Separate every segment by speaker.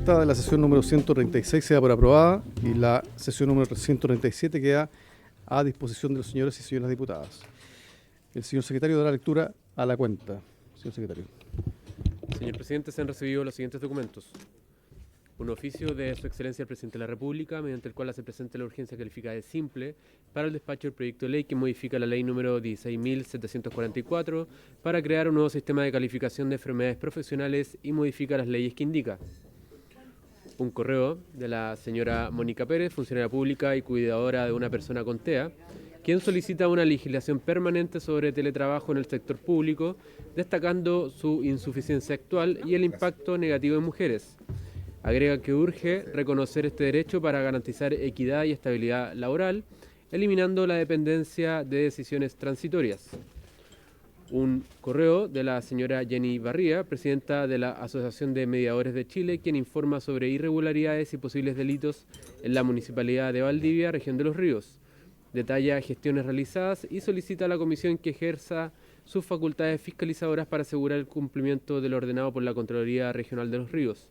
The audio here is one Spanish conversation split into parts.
Speaker 1: acta de la sesión número 136 se da por aprobada y la sesión número 137 queda a disposición de los señores y señoras diputadas. El señor secretario dará lectura a la cuenta. Señor secretario.
Speaker 2: Señor presidente, se han recibido los siguientes documentos. Un oficio de Su Excelencia el Presidente de la República, mediante el cual hace presente la urgencia calificada de simple para el despacho del proyecto de ley que modifica la ley número 16.744 para crear un nuevo sistema de calificación de enfermedades profesionales y modifica las leyes que indica. Un correo de la señora Mónica Pérez, funcionaria pública y cuidadora de una persona con TEA, quien solicita una legislación permanente sobre teletrabajo en el sector público, destacando su insuficiencia actual y el impacto negativo en mujeres. Agrega que urge reconocer este derecho para garantizar equidad y estabilidad laboral, eliminando la dependencia de decisiones transitorias. Un correo de la señora Jenny Barría, presidenta de la Asociación de Mediadores de Chile, quien informa sobre irregularidades y posibles delitos en la Municipalidad de Valdivia, región de Los Ríos. Detalla gestiones realizadas y solicita a la comisión que ejerza sus facultades fiscalizadoras para asegurar el cumplimiento de lo ordenado por la Contraloría Regional de Los Ríos.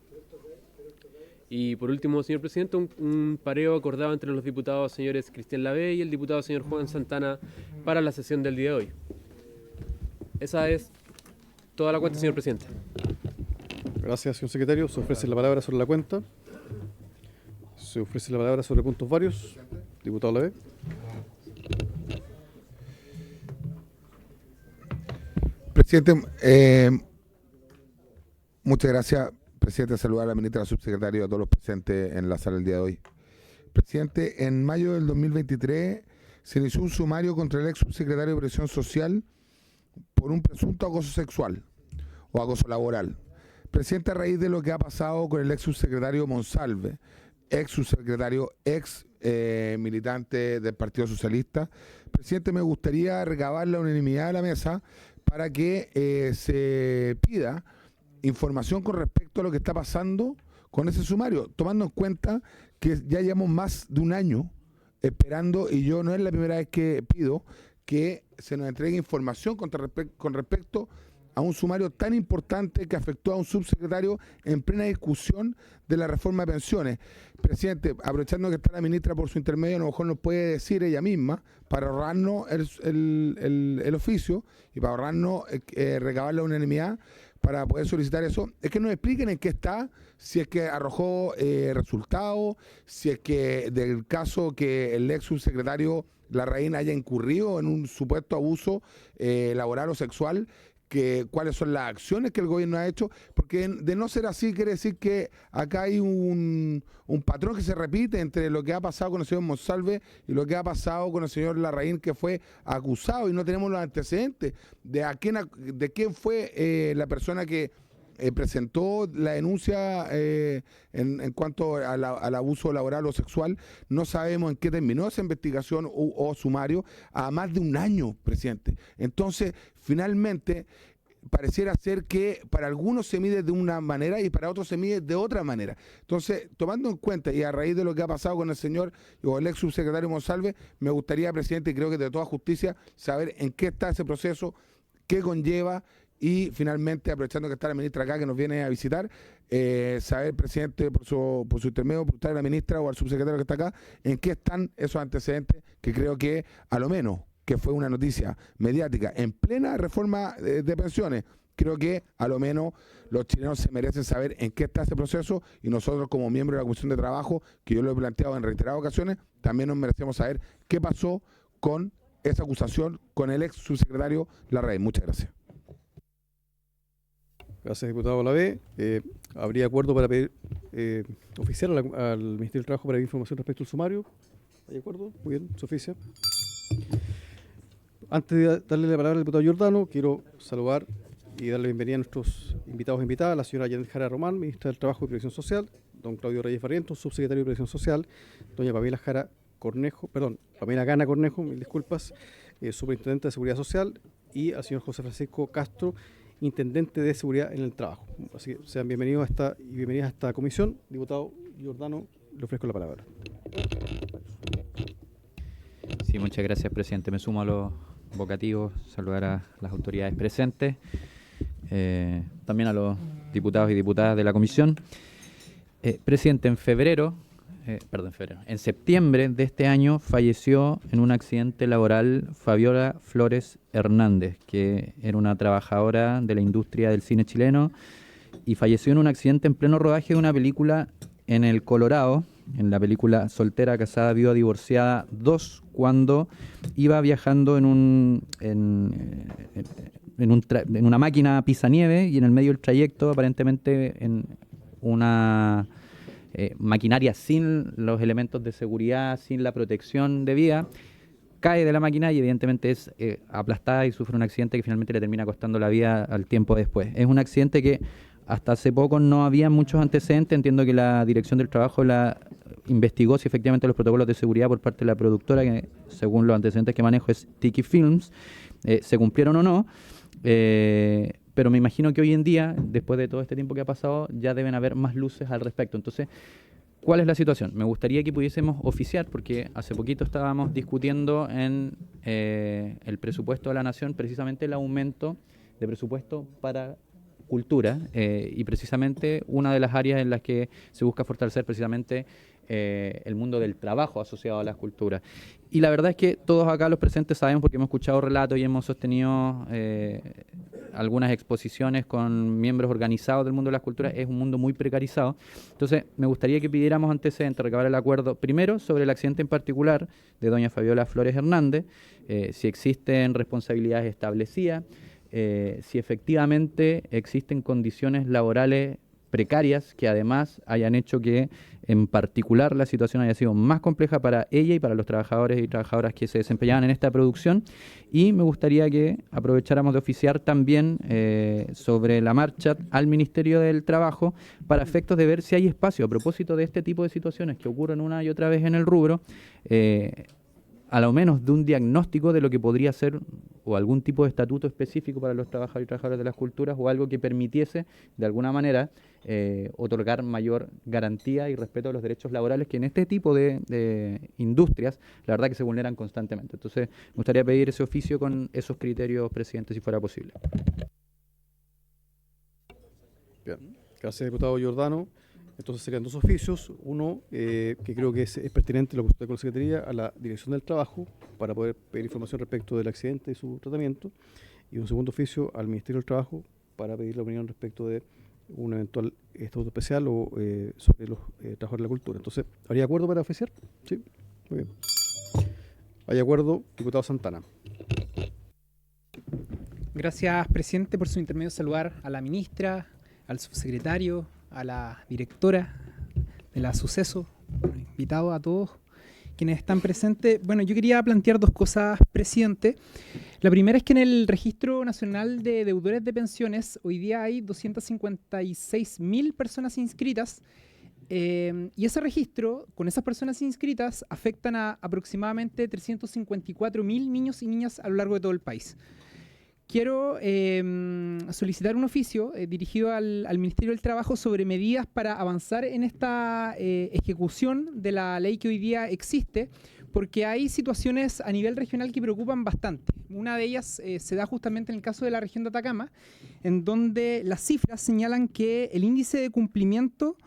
Speaker 2: Y por último, señor presidente, un pareo acordado entre los diputados señores Cristian Lavé y el diputado señor Juan Santana para la sesión del día de hoy. Esa es toda la cuenta, señor presidente.
Speaker 1: Gracias, señor secretario. Se ofrece la palabra sobre la cuenta. Se ofrece la palabra sobre puntos varios. Diputado Lavé.
Speaker 3: Presidente, muchas gracias. Presidente, saludar a la ministra, al subsecretario y a todos los presentes en la sala el día de hoy. Presidente, en mayo del 2023 se inició un sumario contra el ex subsecretario de Previsión Social por un presunto acoso sexual o acoso laboral. Presidente, a raíz de lo que ha pasado con el ex subsecretario Monsalve, ex subsecretario, militante del Partido Socialista, presidente, me gustaría recabar la unanimidad de la mesa para que se pida información con respecto a lo que está pasando con ese sumario, tomando en cuenta que ya llevamos más de un año esperando, y yo no es la primera vez que pido que se nos entregue información con respecto a un sumario tan importante que afectó a un subsecretario en plena discusión de la reforma de pensiones. Presidente, aprovechando que está la ministra por su intermedio, a lo mejor nos puede decir ella misma, para ahorrarnos el oficio y para ahorrarnos recabar la unanimidad, para poder solicitar eso, es que nos expliquen en qué está, si es que arrojó resultados, si es que del caso que el ex subsecretario Larraín haya incurrido en un supuesto abuso laboral o sexual, cuáles son las acciones que el gobierno ha hecho, porque de no ser así quiere decir que acá hay un patrón que se repite entre lo que ha pasado con el señor Monsalve y lo que ha pasado con el señor Larraín, que fue acusado, y no tenemos los antecedentes de quién fue la persona que presentó la denuncia en cuanto al abuso laboral o sexual. No sabemos en qué terminó esa investigación o sumario a más de un año, presidente. Entonces, finalmente, pareciera ser que para algunos se mide de una manera y para otros se mide de otra manera. Entonces, tomando en cuenta y a raíz de lo que ha pasado con el señor o el ex subsecretario Monsalve, me gustaría, presidente, y creo que de toda justicia, saber en qué está ese proceso, qué conlleva. Y finalmente, aprovechando que está la ministra acá que nos viene a visitar, saber, presidente, por su intermedio, preguntar a la ministra o al subsecretario que está acá, en qué están esos antecedentes, que creo que a lo menos, que fue una noticia mediática en plena reforma de pensiones, creo que a lo menos los chilenos se merecen saber en qué está ese proceso, y nosotros como miembros de la Comisión de Trabajo, que yo lo he planteado en reiteradas ocasiones, también nos merecemos saber qué pasó con esa acusación con el ex subsecretario Larraín. Muchas gracias.
Speaker 1: Gracias, diputado Lavé. ¿Habría acuerdo para pedir oficiar al Ministerio del Trabajo para pedir información respecto al sumario? ¿Hay acuerdo? Muy bien, se oficia. Antes de darle la palabra al diputado Giordano, quiero saludar y darle la bienvenida a nuestros invitados e invitadas, la señora Janet Jara Román, ministra del Trabajo y Previsión Social, don Claudio Reyes Barrientos, subsecretario de Previsión Social, doña Pamela Gana Cornejo, mil disculpas, superintendente de Seguridad Social, y al señor José Francisco Castro, intendente de Seguridad en el Trabajo. Así que sean bienvenidos y bienvenidas a esta comisión. Diputado Giordano, le ofrezco la palabra.
Speaker 4: Sí, muchas gracias, presidente. Me sumo a los vocativos, saludar a las autoridades presentes, también a los diputados y diputadas de la comisión. Presidente, en septiembre de este año falleció en un accidente laboral Fabiola Flores Hernández, que era una trabajadora de la industria del cine chileno, y falleció en un accidente en pleno rodaje de una película en el Colorado, en la película Soltera, Casada, Viuda, Divorciada 2, cuando iba viajando en una máquina pisanieve, y en el medio del trayecto, aparentemente en una maquinaria sin los elementos de seguridad, sin la protección debida, cae de la máquina y evidentemente es aplastada y sufre un accidente que finalmente le termina costando la vida al tiempo después. Es un accidente que hasta hace poco no había muchos antecedentes. Entiendo que la Dirección del Trabajo la investigó si efectivamente los protocolos de seguridad por parte de la productora, que según los antecedentes que manejo es Tiki Films, se cumplieron o no. Pero me imagino que hoy en día, después de todo este tiempo que ha pasado, ya deben haber más luces al respecto. Entonces, ¿cuál es la situación? Me gustaría que pudiésemos oficiar, porque hace poquito estábamos discutiendo en el presupuesto de la Nación precisamente el aumento de presupuesto para cultura, y precisamente una de las áreas en las que se busca fortalecer precisamente el mundo del trabajo asociado a las culturas. Y la verdad es que todos acá los presentes sabemos, porque hemos escuchado relatos y hemos sostenido algunas exposiciones con miembros organizados del mundo de las culturas, es un mundo muy precarizado. Entonces, me gustaría que pidiéramos antecedentes, recabar el acuerdo, primero, sobre el accidente en particular de doña Fabiola Flores Hernández, si existen responsabilidades establecidas, si efectivamente existen condiciones laborales precarias que además hayan hecho que en particular la situación haya sido más compleja para ella y para los trabajadores y trabajadoras que se desempeñaban en esta producción. Y me gustaría que aprovecháramos de oficiar también sobre la marcha al Ministerio del Trabajo para efectos de ver si hay espacio a propósito de este tipo de situaciones que ocurren una y otra vez en el rubro, a lo menos de un diagnóstico de lo que podría ser o algún tipo de estatuto específico para los trabajadores y trabajadoras de las culturas, o algo que permitiese de alguna manera otorgar mayor garantía y respeto a los derechos laborales que en este tipo de industrias la verdad que se vulneran constantemente. Entonces me gustaría pedir ese oficio con esos criterios, presidente, si fuera posible.
Speaker 1: Bien, gracias, diputado Giordano. Entonces serían dos oficios, uno que creo que es pertinente lo que usted con la Secretaría, a la Dirección del Trabajo, para poder pedir información respecto del accidente y su tratamiento, y un segundo oficio al Ministerio del Trabajo para pedir la opinión respecto de un eventual estatuto especial o sobre los trabajadores de la cultura. Entonces, ¿habría acuerdo para oficiar? Sí, muy bien. Hay acuerdo, diputado Santana.
Speaker 5: Gracias, presidente, por su intermedio saludar a la ministra, al subsecretario, a la directora de la Suceso, invitado a todos quienes están presentes. Bueno, yo quería plantear dos cosas, presidente. La primera es que en el Registro Nacional de Deudores de Pensiones hoy día hay 256.000 personas inscritas, y ese registro, con esas personas inscritas, afectan a aproximadamente 354.000 niños y niñas a lo largo de todo el país. Quiero solicitar un oficio dirigido al Ministerio del Trabajo sobre medidas para avanzar en esta ejecución de la ley que hoy día existe, porque hay situaciones a nivel regional que preocupan bastante. Una de ellas se da justamente en el caso de la región de Atacama, en donde las cifras señalan que el índice de cumplimiento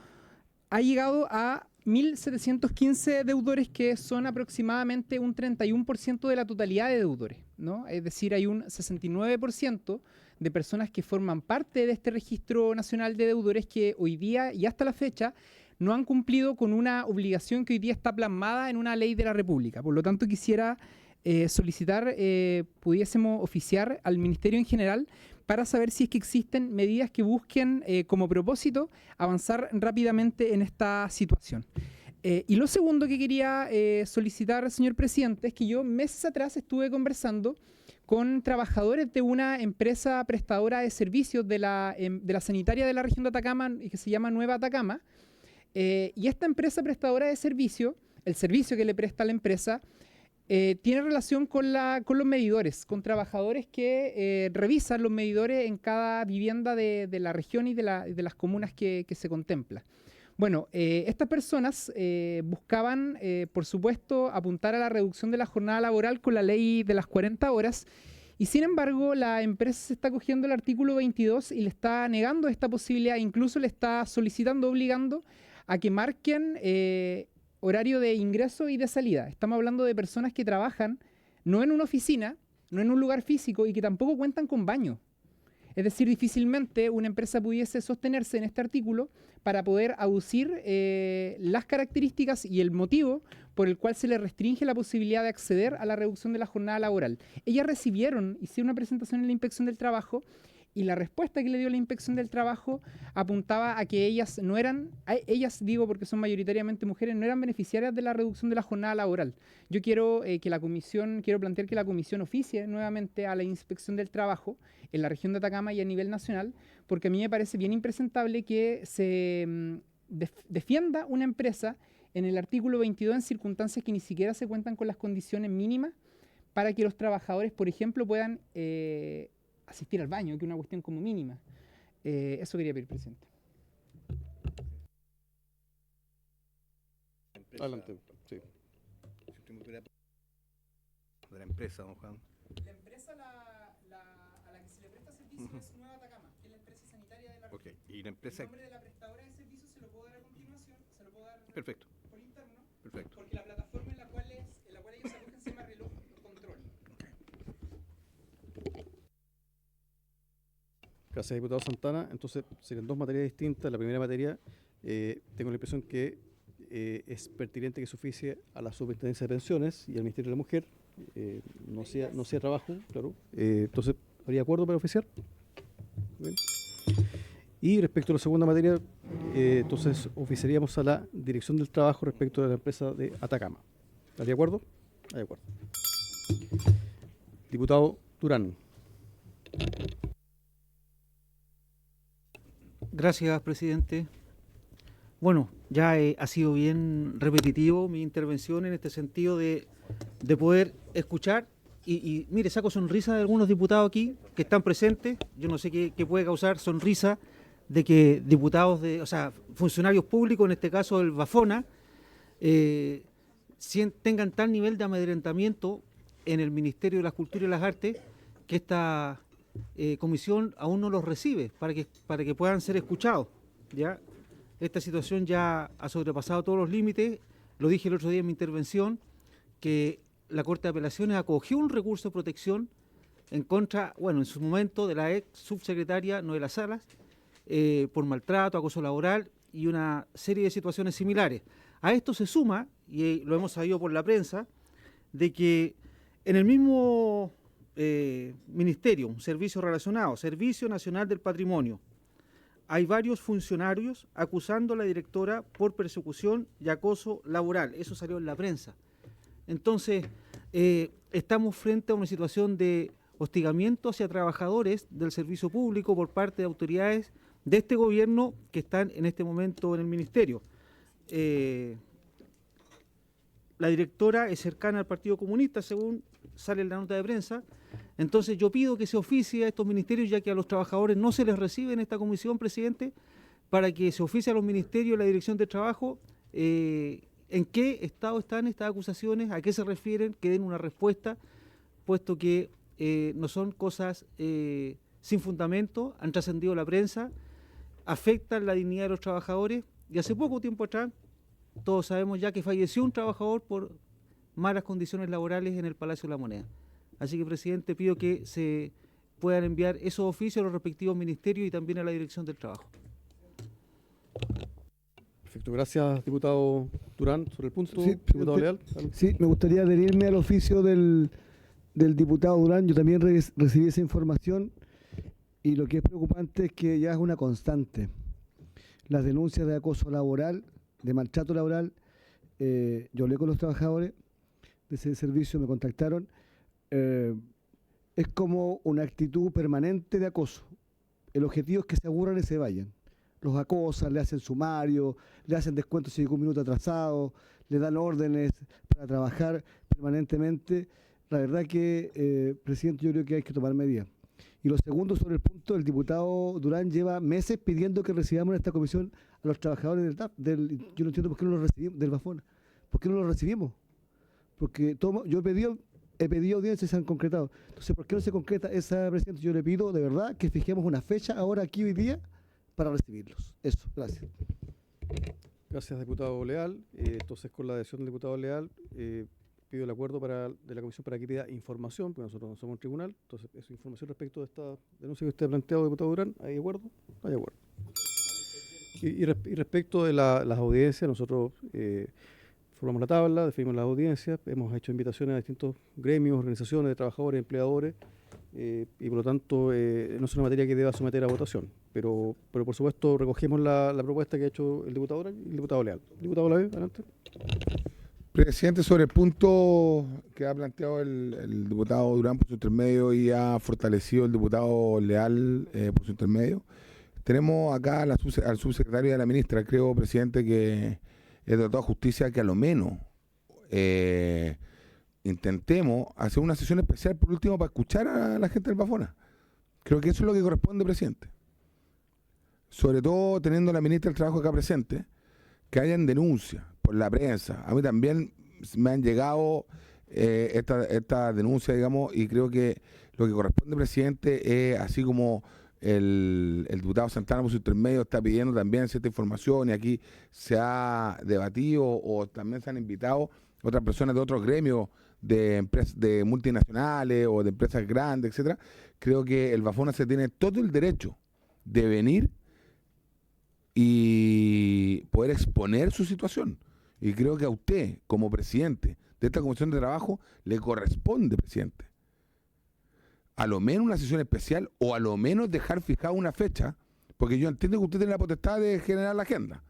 Speaker 5: ha llegado a 1.715 deudores, que son aproximadamente un 31% de la totalidad de deudores, ¿no? Es decir, hay un 69% de personas que forman parte de este registro nacional de deudores que hoy día y hasta la fecha no han cumplido con una obligación que hoy día está plasmada en una ley de la República. Por lo tanto, quisiera solicitar, pudiésemos oficiar al Ministerio en general para saber si es que existen medidas que busquen como propósito avanzar rápidamente en esta situación. Y lo segundo que quería solicitar, señor presidente, es que yo meses atrás estuve conversando con trabajadores de una empresa prestadora de servicios de la sanitaria de la región de Atacama, que se llama Nueva Atacama, y esta empresa prestadora de servicio, el servicio que le presta a la empresa, tiene relación con los medidores, con trabajadores que revisan los medidores en cada vivienda de la región y de las comunas que se contempla. Bueno, estas personas buscaban, por supuesto, apuntar a la reducción de la jornada laboral con la ley de las 40 horas, y sin embargo la empresa se está cogiendo el artículo 22 y le está negando esta posibilidad, incluso le está solicitando, obligando a que marquen horario de ingreso y de salida. Estamos hablando de personas que trabajan no en una oficina, no en un lugar físico y que tampoco cuentan con baño. Es decir, difícilmente una empresa pudiese sostenerse en este artículo para poder aducir las características y el motivo por el cual se le restringe la posibilidad de acceder a la reducción de la jornada laboral. Ellas hicieron una presentación en la Inspección del Trabajo y la respuesta que le dio la Inspección del Trabajo apuntaba a que ellas no eran, ellas digo porque son mayoritariamente mujeres, no eran beneficiarias de la reducción de la jornada laboral. Yo quiero quiero plantear que la comisión oficie nuevamente a la Inspección del Trabajo en la región de Atacama y a nivel nacional, porque a mí me parece bien impresentable que se defienda una empresa en el artículo 22 en circunstancias que ni siquiera se cuentan con las condiciones mínimas para que los trabajadores, por ejemplo, puedan asistir al baño, que es una cuestión como mínima. Eso quería pedir, presidente.
Speaker 1: Adelante. Sí.
Speaker 6: De la empresa, don Juan.
Speaker 5: La empresa a la que se le presta servicio es Nueva Atacama, que es la empresa sanitaria de la región.
Speaker 6: Ok, y la empresa...
Speaker 5: El nombre de la prestadora de servicios se lo puedo dar a continuación, se lo puedo dar
Speaker 6: Perfecto,
Speaker 5: por interno,
Speaker 6: perfecto.
Speaker 5: porque la plataforma en la cual ellos se alojan se llama Reloj Control.
Speaker 1: Gracias, diputado Santana. Entonces, serían dos materias distintas. La primera materia, tengo la impresión que es pertinente que se oficie a la Superintendencia de Pensiones y al Ministerio de la Mujer. No sea trabajo, claro. Entonces, ¿habría acuerdo para oficiar? Bien. Y respecto a la segunda materia, entonces oficiaríamos a la Dirección del Trabajo respecto de la empresa de Atacama. ¿Hay acuerdo? Hay acuerdo. Diputado Durán.
Speaker 7: Gracias, presidente. Bueno, ya ha sido bien repetitivo mi intervención en este sentido de poder escuchar y mire, saco sonrisa de algunos diputados aquí que están presentes. Yo no sé qué puede causar sonrisa de que diputados, funcionarios públicos, en este caso el Bafona, tengan tal nivel de amedrentamiento en el Ministerio de la Cultura y las Artes que esta comisión aún no los recibe para que puedan ser escuchados. ¿Ya? Esta situación ya ha sobrepasado todos los límites. Lo dije el otro día en mi intervención, que la Corte de Apelaciones acogió un recurso de protección en contra, en su momento, de la ex subsecretaria Noela Salas, por maltrato, acoso laboral y una serie de situaciones similares. A esto se suma, y lo hemos sabido por la prensa, de que en el mismo ministerio, un servicio relacionado, Servicio Nacional del Patrimonio, hay varios funcionarios acusando a la directora por persecución y acoso laboral. Eso salió en la prensa. Entonces, estamos frente a una situación de hostigamiento hacia trabajadores del servicio público por parte de autoridades de este gobierno que están en este momento en el ministerio. La directora es cercana al Partido Comunista, según sale en la nota de prensa. Entonces yo pido que se oficie a estos ministerios, ya que a los trabajadores no se les recibe en esta comisión, presidente, para que se oficie a los ministerios y la Dirección de Trabajo en qué estado están estas acusaciones, a qué se refieren, que den una respuesta, puesto que no son cosas sin fundamento, han trascendido la prensa, afectan la dignidad de los trabajadores, y hace poco tiempo atrás todos sabemos ya que falleció un trabajador por malas condiciones laborales en el Palacio de la Moneda. Así que, presidente, pido que se puedan enviar esos oficios a los respectivos ministerios y también a la Dirección del Trabajo.
Speaker 1: Perfecto, gracias, diputado Durán. Sobre el punto,
Speaker 8: Sí,
Speaker 1: diputado Leal.
Speaker 8: Sí, me gustaría adherirme al oficio del diputado Durán. Yo también recibí esa información y lo que es preocupante es que ya es una constante. Las denuncias de acoso laboral, de maltrato laboral, yo hablé con los trabajadores de ese servicio, me contactaron. Es como una actitud permanente de acoso. El objetivo es que se aburran y se vayan. Los acosan, le hacen sumario, le hacen descuentos si llegó un minuto atrasado, le dan órdenes para trabajar permanentemente. La verdad que, presidente, yo creo que hay que tomar medidas. Y lo segundo, sobre el punto, el diputado Durán lleva meses pidiendo que recibamos en esta comisión a los trabajadores del TAP. Yo no entiendo por qué no los recibimos, del Bafona. ¿Por qué no los recibimos? Porque yo he pedido audiencias y se han concretado. Entonces, ¿por qué no se concreta esa, presidente? Yo le pido de verdad que fijemos una fecha ahora, aquí, hoy día, para recibirlos. Eso, gracias.
Speaker 1: Gracias, diputado Leal. Entonces, con la adhesión del diputado Leal, pido el acuerdo de la comisión para que pida información, porque nosotros no somos un tribunal. Entonces, es información respecto de esta denuncia que usted ha planteado, diputado Durán. ¿Hay acuerdo? No hay acuerdo. Y respecto de las audiencias, nosotros formamos la tabla, definimos las audiencias, hemos hecho invitaciones a distintos gremios, organizaciones de trabajadores, empleadores, y por lo tanto no es una materia que deba someter a votación. Pero por supuesto recogemos la propuesta que ha hecho el diputado Durán y el diputado Leal. Diputado Leal, adelante.
Speaker 3: Presidente, sobre el punto que ha planteado el diputado Durán por su intermedio y ha fortalecido el diputado Leal por su intermedio, tenemos acá al subsecretario de la ministra. Creo, presidente, que es de toda justicia que a lo menos intentemos hacer una sesión especial por último para escuchar a la gente del Bafona. Creo que eso es lo que corresponde, presidente. Sobre todo teniendo a la ministra del Trabajo acá presente, que hayan denuncias por la prensa. A mí también me han llegado esta denuncia, digamos, y creo que lo que corresponde, presidente, es así como el diputado Santana por su intermedio está pidiendo también cierta información, y aquí se ha debatido o también se han invitado otras personas de otros gremios de empresas, de multinacionales o de empresas grandes, etcétera. Creo que el Bafona se tiene todo el derecho de venir y poder exponer su situación. Y creo que a usted, como presidente de esta Comisión de Trabajo, le corresponde, presidente, a lo menos una sesión especial o a lo menos dejar fijada una fecha, porque yo entiendo que usted tiene la potestad de generar la agenda.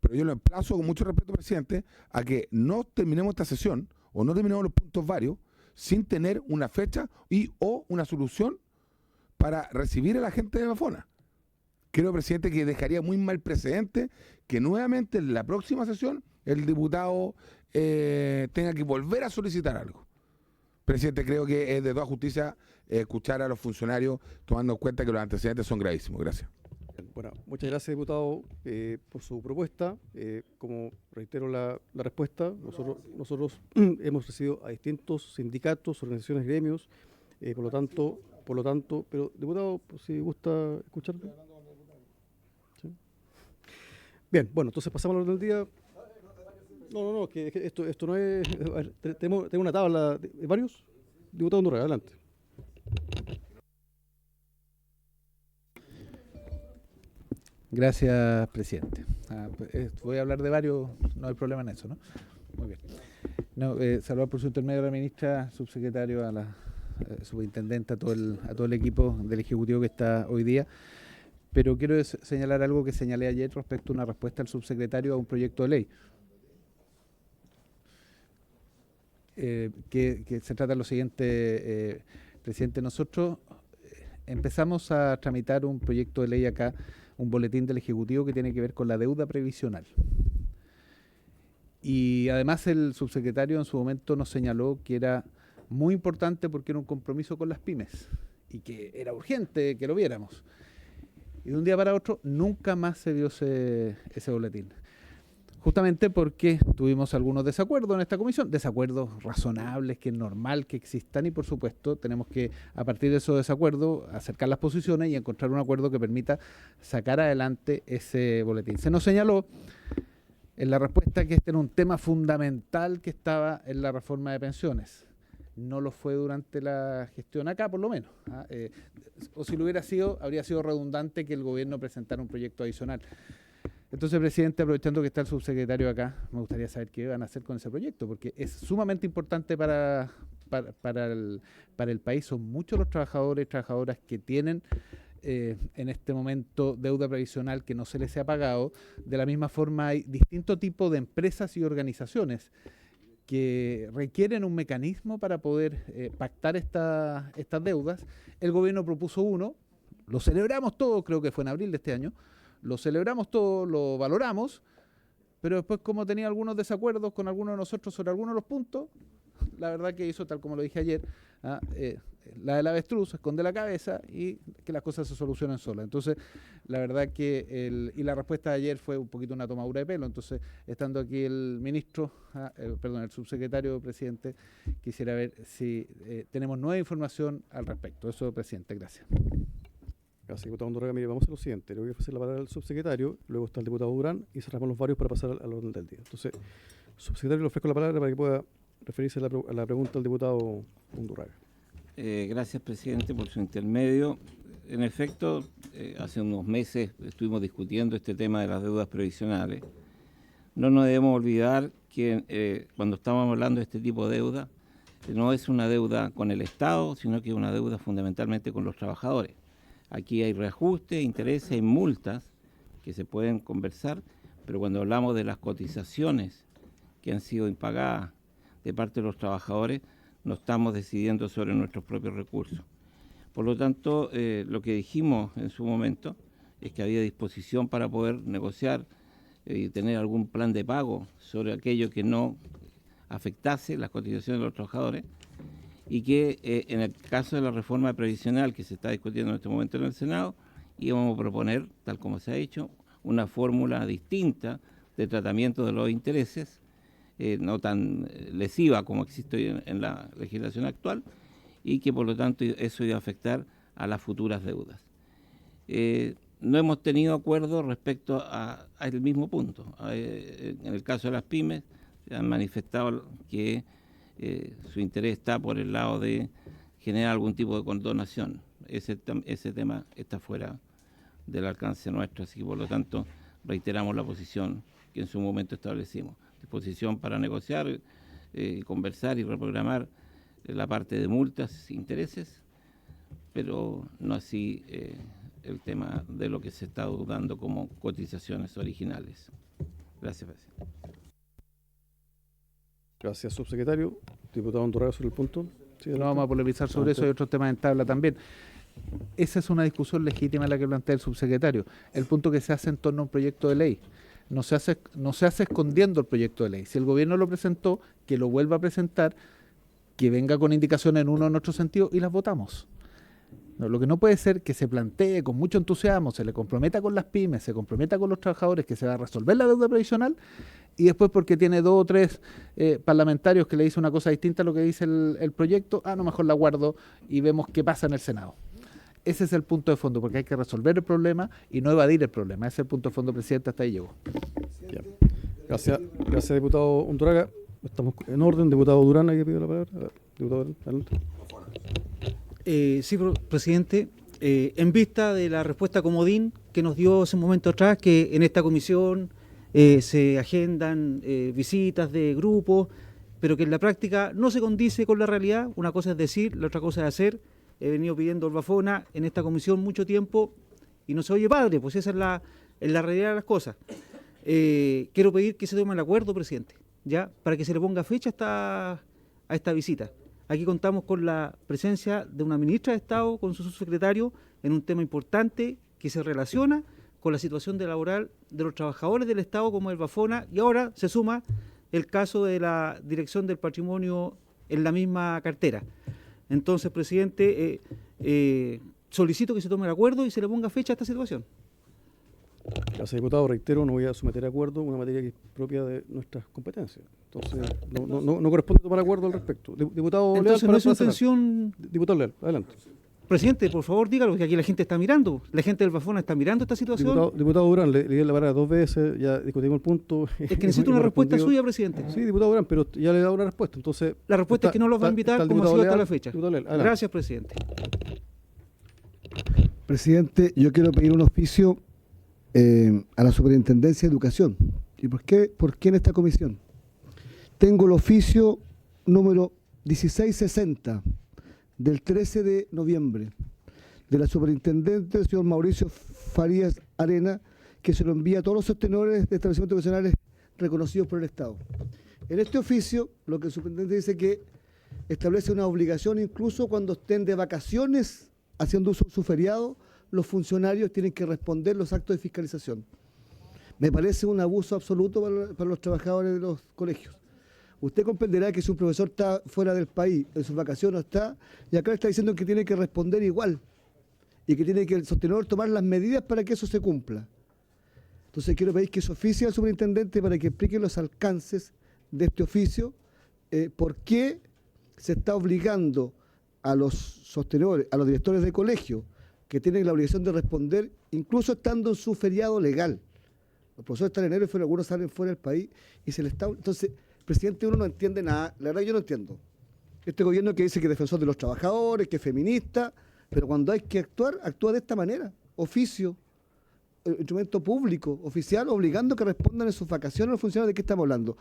Speaker 3: Pero yo lo emplazo con mucho respeto, presidente, a que no terminemos esta sesión o no terminemos los puntos varios sin tener una fecha o una solución para recibir a la gente de Bafona. Creo, presidente, que dejaría muy mal precedente que nuevamente en la próxima sesión el diputado tenga que volver a solicitar algo. Presidente, creo que es de toda justicia escuchar a los funcionarios tomando en cuenta que los antecedentes son gravísimos. Gracias.
Speaker 1: Bueno, muchas gracias, diputado, por su propuesta. Como reitero la respuesta, nosotros hemos recibido a distintos sindicatos, organizaciones, gremios, por lo tanto, pero diputado, si gusta escucharme. ¿Sí? Bien, bueno, entonces pasamos al orden del día. No, que esto no es. A ver, tengo una tabla de varios. Diputado Andorra, adelante.
Speaker 9: Gracias, presidente. Voy a hablar de varios, no hay problema en eso, ¿no? Muy bien. No, saludar por su intermedio a la ministra, subsecretario, a la superintendente, a todo el equipo del Ejecutivo que está hoy día. Pero quiero señalar algo que señalé ayer respecto a una respuesta al subsecretario a un proyecto de ley. Que se trata de lo siguiente, presidente. Nosotros empezamos a tramitar un proyecto de ley acá, un boletín del Ejecutivo que tiene que ver con la deuda previsional. Y además el subsecretario en su momento nos señaló que era muy importante porque era un compromiso con las pymes y que era urgente que lo viéramos. Y de un día para otro nunca más se vio ese boletín. Justamente porque tuvimos algunos desacuerdos en esta comisión, desacuerdos razonables, que es normal que existan, y por supuesto tenemos que, a partir de esos desacuerdos, acercar las posiciones y encontrar un acuerdo que permita sacar adelante ese boletín. Se nos señaló en la respuesta que este era un tema fundamental que estaba en la reforma de pensiones. No lo fue durante la gestión acá, por lo menos. O si lo hubiera sido, habría sido redundante que el gobierno presentara un proyecto adicional. Entonces, presidente, aprovechando que está el subsecretario acá, me gustaría saber qué van a hacer con ese proyecto, porque es sumamente importante para el país. Son muchos los trabajadores y trabajadoras que tienen en este momento deuda previsional que no se les ha pagado. De la misma forma, hay distintos tipos de empresas y organizaciones que requieren un mecanismo para poder pactar estas deudas. El gobierno propuso uno, lo celebramos todo, creo que fue en abril de este año. Lo celebramos todo, lo valoramos, pero después, como tenía algunos desacuerdos con algunos de nosotros sobre algunos de los puntos, la verdad que hizo, tal como lo dije ayer, la del avestruz, esconde la cabeza y que las cosas se solucionen solas. Entonces, la verdad que y la respuesta de ayer fue un poquito una tomadura de pelo. Entonces, estando aquí el ministro, el subsecretario, presidente, quisiera ver si tenemos nueva información al respecto. Eso, presidente, gracias.
Speaker 1: Gracias, diputado Undurraga. Mire, vamos a hacer lo siguiente. Le voy a ofrecer la palabra al subsecretario, luego está el diputado Durán y cerramos los varios para pasar al orden del día. Entonces, subsecretario, le ofrezco la palabra para que pueda referirse a la pregunta del diputado Undurraga.
Speaker 10: Gracias, presidente, por su intermedio. En efecto, hace unos meses estuvimos discutiendo este tema de las deudas previsionales. No nos debemos olvidar que cuando estamos hablando de este tipo de deuda, no es una deuda con el Estado, sino que es una deuda fundamentalmente con los trabajadores. Aquí hay reajustes, intereses y multas que se pueden conversar, pero cuando hablamos de las cotizaciones que han sido impagadas de parte de los trabajadores, no estamos decidiendo sobre nuestros propios recursos. Por lo tanto, lo que dijimos en su momento es que había disposición para poder negociar y tener algún plan de pago sobre aquello que no afectase las cotizaciones de los trabajadores y que en el caso de la reforma previsional que se está discutiendo en este momento en el Senado, íbamos a proponer, tal como se ha hecho, una fórmula distinta de tratamiento de los intereses, no tan lesiva como existe en la legislación actual, y que por lo tanto eso iba a afectar a las futuras deudas. No hemos tenido acuerdo respecto al mismo punto. En el caso de las pymes, se han manifestado que su interés está por el lado de generar algún tipo de condonación. Ese tema está fuera del alcance nuestro, así que por lo tanto reiteramos la posición que en su momento establecimos. Disposición para negociar, conversar y reprogramar la parte de multas e intereses, pero no así el tema de lo que se está dando como cotizaciones originales. Gracias, presidente.
Speaker 1: Gracias, subsecretario. Diputado Undurraga, sobre el punto. Sí,
Speaker 9: no vamos a polemizar sobre eso, hay otros temas en tabla también. Esa es una discusión legítima la que plantea el subsecretario. El punto que se hace en torno a un proyecto de ley. No se hace escondiendo el proyecto de ley. Si el gobierno lo presentó, que lo vuelva a presentar, que venga con indicaciones en uno o en otro sentido y las votamos. No, lo que no puede ser que se plantee con mucho entusiasmo, se le comprometa con las pymes, se comprometa con los trabajadores que se va a resolver la deuda previsional y después porque tiene 2 o 3 parlamentarios que le dicen una cosa distinta a lo que dice el proyecto, no, mejor la guardo y vemos qué pasa en el Senado. Ese es el punto de fondo, porque hay que resolver el problema y no evadir el problema. Ese es el punto de fondo, presidente, hasta ahí llegó.
Speaker 1: Gracias, diputado Undurraga. Estamos en orden. Diputado Durán, ¿hay que pedir la palabra? Diputado Durán, adelante.
Speaker 7: Sí, presidente. En vista de la respuesta comodín que nos dio hace un momento atrás, que en esta comisión se agendan visitas de grupos, pero que en la práctica no se condice con la realidad. Una cosa es decir, la otra cosa es hacer. He venido pidiendo el Bafona en esta comisión mucho tiempo y no se oye padre, pues esa es la realidad de las cosas. Quiero pedir que se tome el acuerdo, presidente, ya para que se le ponga fecha a esta visita. Aquí contamos con la presencia de una ministra de Estado, con su subsecretario, en un tema importante que se relaciona con la situación laboral de los trabajadores del Estado como el Bafona, y ahora se suma el caso de la Dirección del Patrimonio en la misma cartera. Entonces, presidente, solicito que se tome el acuerdo y se le ponga fecha a esta situación.
Speaker 1: Gracias, diputado. Reitero, no voy a someter a acuerdo una materia que es propia de nuestras competencias. Entonces, no corresponde tomar acuerdo al respecto. Diputado
Speaker 7: Entonces,
Speaker 1: Leal,
Speaker 7: no es intención...
Speaker 1: Diputado Leal, adelante.
Speaker 7: Presidente, por favor, dígalo, porque aquí la gente está mirando. La gente del Bafona está mirando esta situación.
Speaker 1: Diputado Durán, le di la palabra 2 veces, ya discutimos el punto.
Speaker 7: Es que necesito una respuesta suya, presidente.
Speaker 1: Sí, diputado Durán, pero ya le he dado una respuesta. Entonces,
Speaker 7: la respuesta es que no los va a invitar como ha sido hasta la fecha.
Speaker 1: Leal,
Speaker 7: gracias, presidente.
Speaker 8: Presidente, yo quiero pedir un oficio a la Superintendencia de Educación. ¿Y por qué en esta comisión? Tengo el oficio número 1660 del 13 de noviembre de la Superintendente, el señor Mauricio Farías Arena, que se lo envía a todos los sostenedores de establecimientos educacionales reconocidos por el Estado. En este oficio, lo que el superintendente dice que establece una obligación incluso cuando estén de vacaciones haciendo uso de su feriado, los funcionarios tienen que responder los actos de fiscalización. Me parece un abuso absoluto para los trabajadores de los colegios. Usted comprenderá que si un profesor está fuera del país, en sus vacaciones no está, y acá está diciendo que tiene que responder igual, y que tiene que el sostenedor tomar las medidas para que eso se cumpla. Entonces quiero pedir que se oficie al superintendente para que explique los alcances de este oficio, por qué se está obligando a los sostenedores, a los directores de colegio, que tienen la obligación de responder, incluso estando en su feriado legal. Los profesores están en enero, algunos salen fuera del país y se les está... Entonces, presidente, uno no entiende nada. La verdad yo no entiendo. Este gobierno que dice que es defensor de los trabajadores, que es feminista, pero cuando hay que actuar, actúa de esta manera. Oficio, instrumento público, oficial, obligando que respondan en sus vacaciones a los funcionarios. ¿De qué estamos hablando?